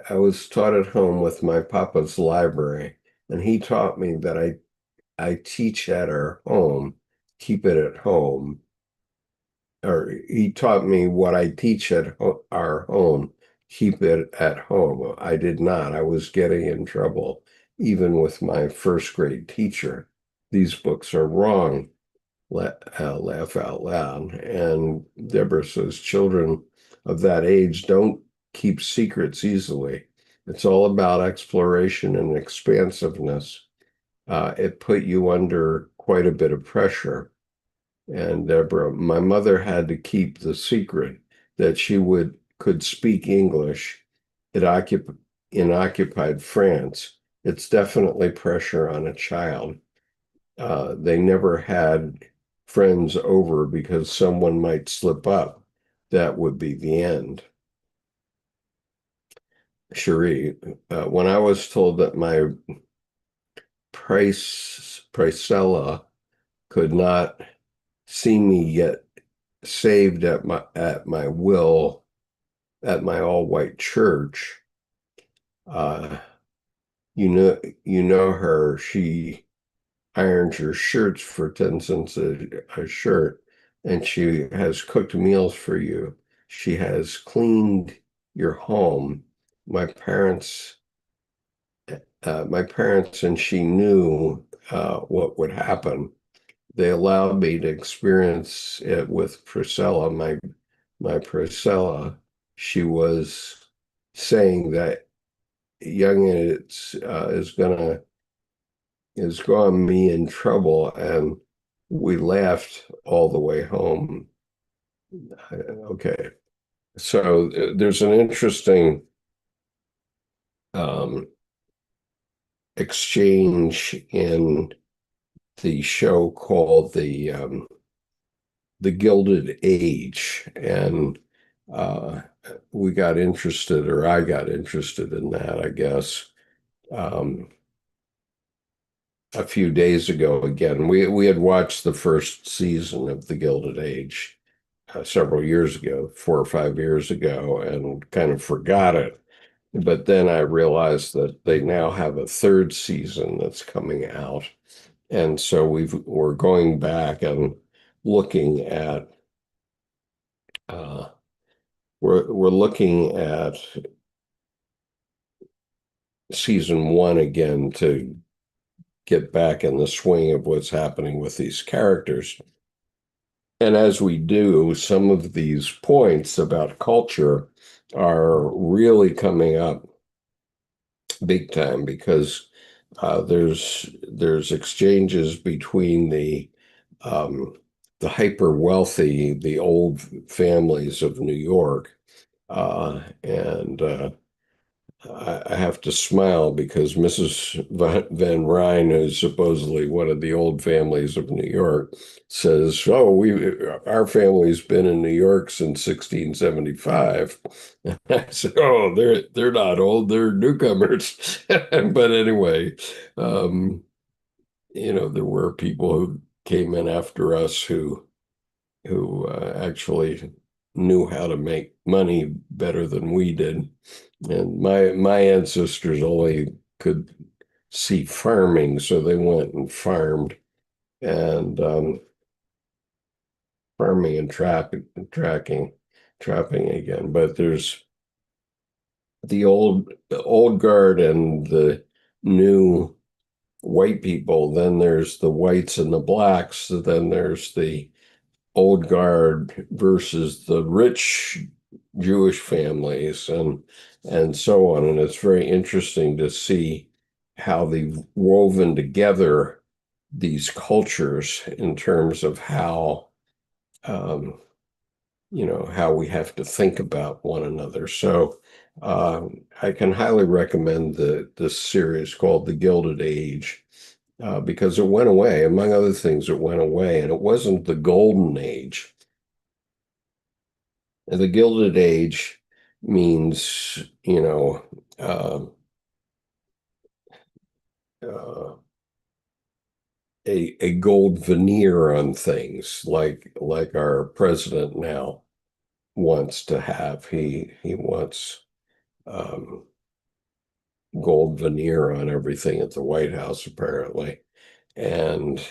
was taught at home with my papa's library, and he taught me that I teach at our home, keep it at home. Or he taught me what I teach at our home, keep it at home. I did not. I was getting in trouble, even with my first grade teacher. These books are wrong. Laugh out loud. And Deborah says, children of that age don't keep secrets easily. It's all about exploration and expansiveness. It put you under quite a bit of pressure. And Deborah, my mother had to keep the secret that she could speak English in occupied France. It's definitely pressure on a child. They never had friends over because someone might slip up. That would be the end. Cherie, when I was told that my Pricella could not see me yet saved at my will at my all-white church, uh, you know her. She irons your shirts for 10 cents a shirt, and she has cooked meals for you. she has cleaned your home. My parents, my parents and she knew what would happen. They allowed me to experience it with Priscilla, my Priscilla. She was saying that Jung is going to me in trouble, and we laughed all the way home. Okay, so there's an interesting um, exchange in the show called the Gilded Age, and uh, we got interested, or I got interested in that, I guess, um, a few days ago. Again, we had watched the first season of the Gilded Age several years ago, 4 or 5 years ago, and kind of forgot it. But then I realized that they now have a third season that's coming out. And so we're going back and looking at uh, we're looking at season one again to get back in the swing of what's happening with these characters. And as we do, some of these points about culture are really coming up big time because there's exchanges between um, the hyper wealthy, the old families of New York, and I have to smile because Mrs. Van Ryn, who's supposedly one of the old families of New York, says, "Oh, our family's been in New York since 1675." And I said, "Oh, they're not old; they're newcomers." But anyway, um, there were people who came in after us who actually knew how to make money better than we did. And my ancestors only could see farming, so they went and farmed and farming and trapping again. But there's the old guard and the new white people. Then there's the whites and the blacks. Then there's the old guard versus the rich Jewish families and so on. And it's very interesting to see how they've woven together these cultures in terms of um, how we have to think about one another. So I can highly recommend this series called The Gilded Age because it went away. Among other things, it went away, and it wasn't the golden age. The Gilded Age means, uh, uh, a gold veneer on things, like our president now wants to have. He wants um, gold veneer on everything at the White House, apparently, and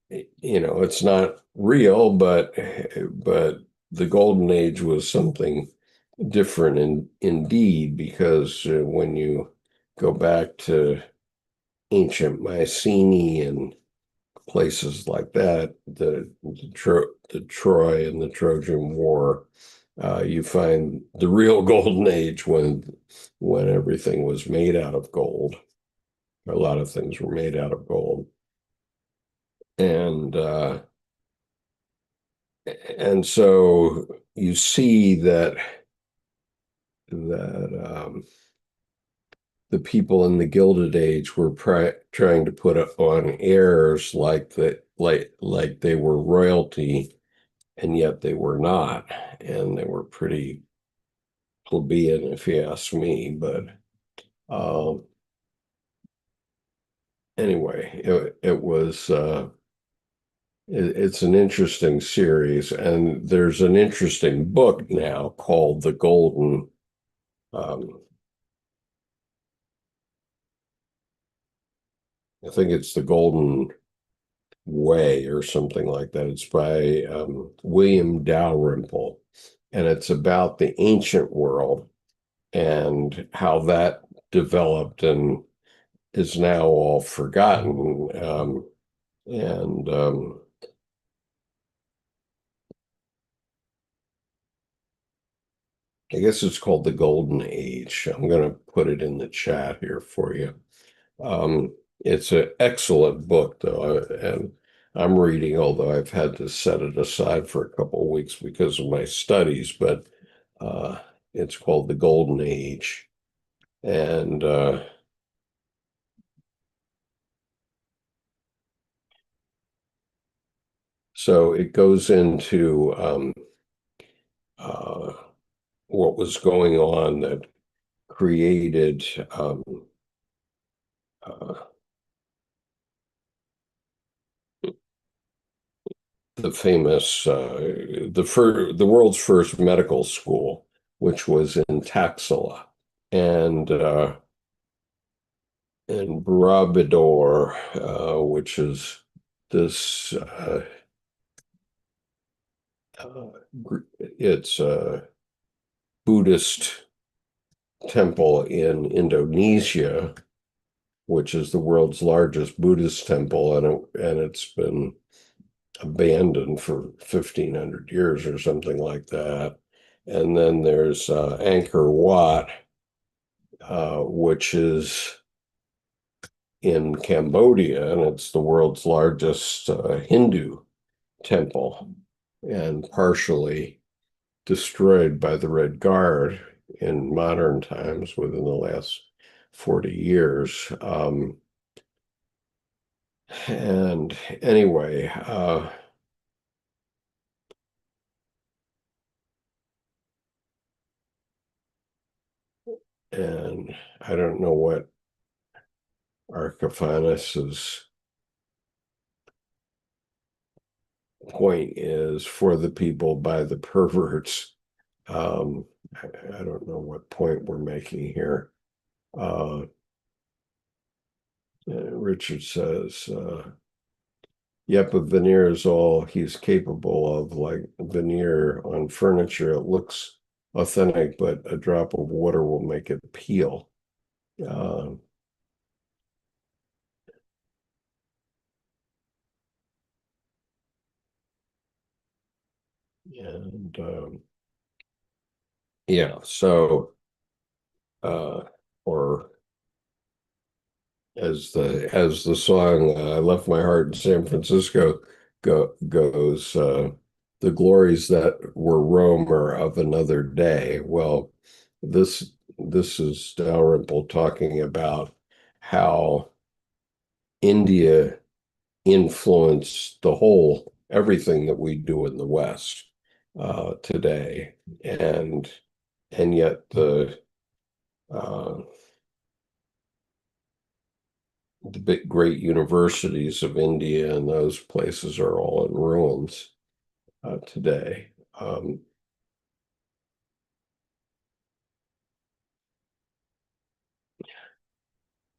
it's not real, but the golden age was something different indeed, because when you go back to ancient Mycenae and places like that, the Troy and the Trojan War, you find the real golden age when everything was made out of gold. A lot of things were made out of gold, and so you see that the people in the Gilded Age were trying to put on airs like they were royalty, and yet they were not, and they were pretty plebeian, if you ask me. But um, anyway, it's an interesting series, and there's an interesting book now called The Golden. Um, I think it's The Golden Way or something like that. It's by William Dalrymple, and it's about the ancient world and how that developed and is now all forgotten. And I guess it's called the Golden Age. I'm going to put it in the chat here for you. It's an excellent book, though, and I'm reading, although I've had to set it aside for a couple of weeks because of my studies, but uh, it's called The Golden Age. And so it goes into uh, what was going on that created uh, the famous the world's first medical school, which was in Taxila, and Barabador, which is this uh, it's a Buddhist temple in Indonesia, which is the world's largest Buddhist temple, and it's been abandoned for 1,500 years or something like that. And then there's Angkor Wat, which is in Cambodia, and it's the world's largest Hindu temple, and partially destroyed by the Red Guard in modern times within the last 40 years. And anyway, and I don't know what Archiphanus's point is for the people by the perverts. Um, I don't know what point we're making here. Richard says, yep, a veneer is all he's capable of, like veneer on furniture. It looks authentic, but a drop of water will make it peel. Uh, and yeah, so uh, or as the song "I Left My Heart in San Francisco" goes, the glories that were Rome are of another day. Well, this is Dalrymple talking about how India influenced the whole everything that we do in the West today, and yet uh, the big great universities of India and those places are all in ruins today. Let's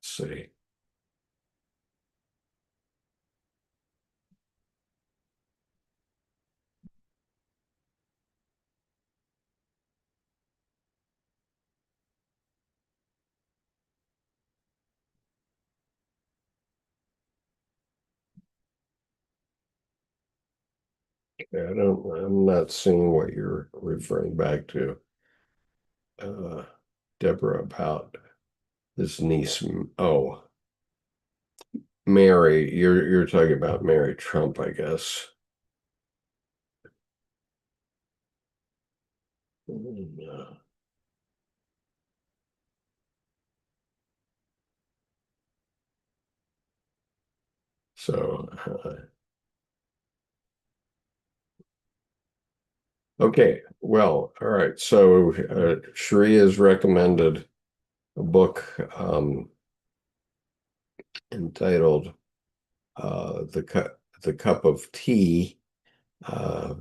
see. I'm not seeing what you're referring back to, uh, Deborah, about his niece. Oh, Mary, you're talking about Mary Trump, I guess. So, okay, well, all right. So, Sheree has recommended a book entitled "The Cup of Tea," uh,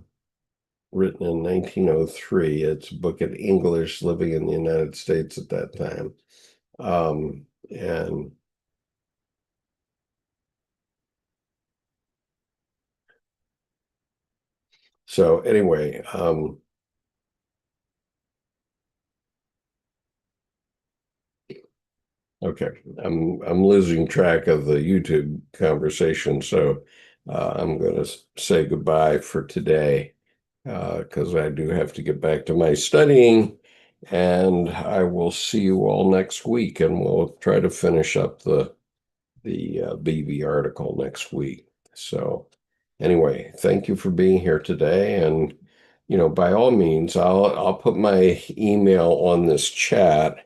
written in 1903. It's a book in English, living in the United States at that time. And so, anyway, Okay, I'm losing track of the YouTube conversation, so I'm going to say goodbye for today because I do have to get back to my studying, and I will see you all next week, and we'll try to finish up the Beebe article next week. So anyway, thank you for being here today, and by all means, I'll put my email on this chat.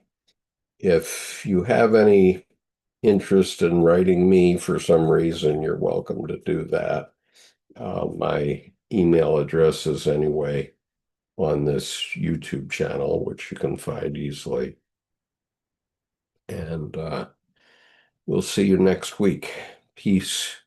If you have any interest in writing me for some reason, you're welcome to do that. My email address is anyway on this YouTube channel, which you can find easily. And we'll see you next week. Peace.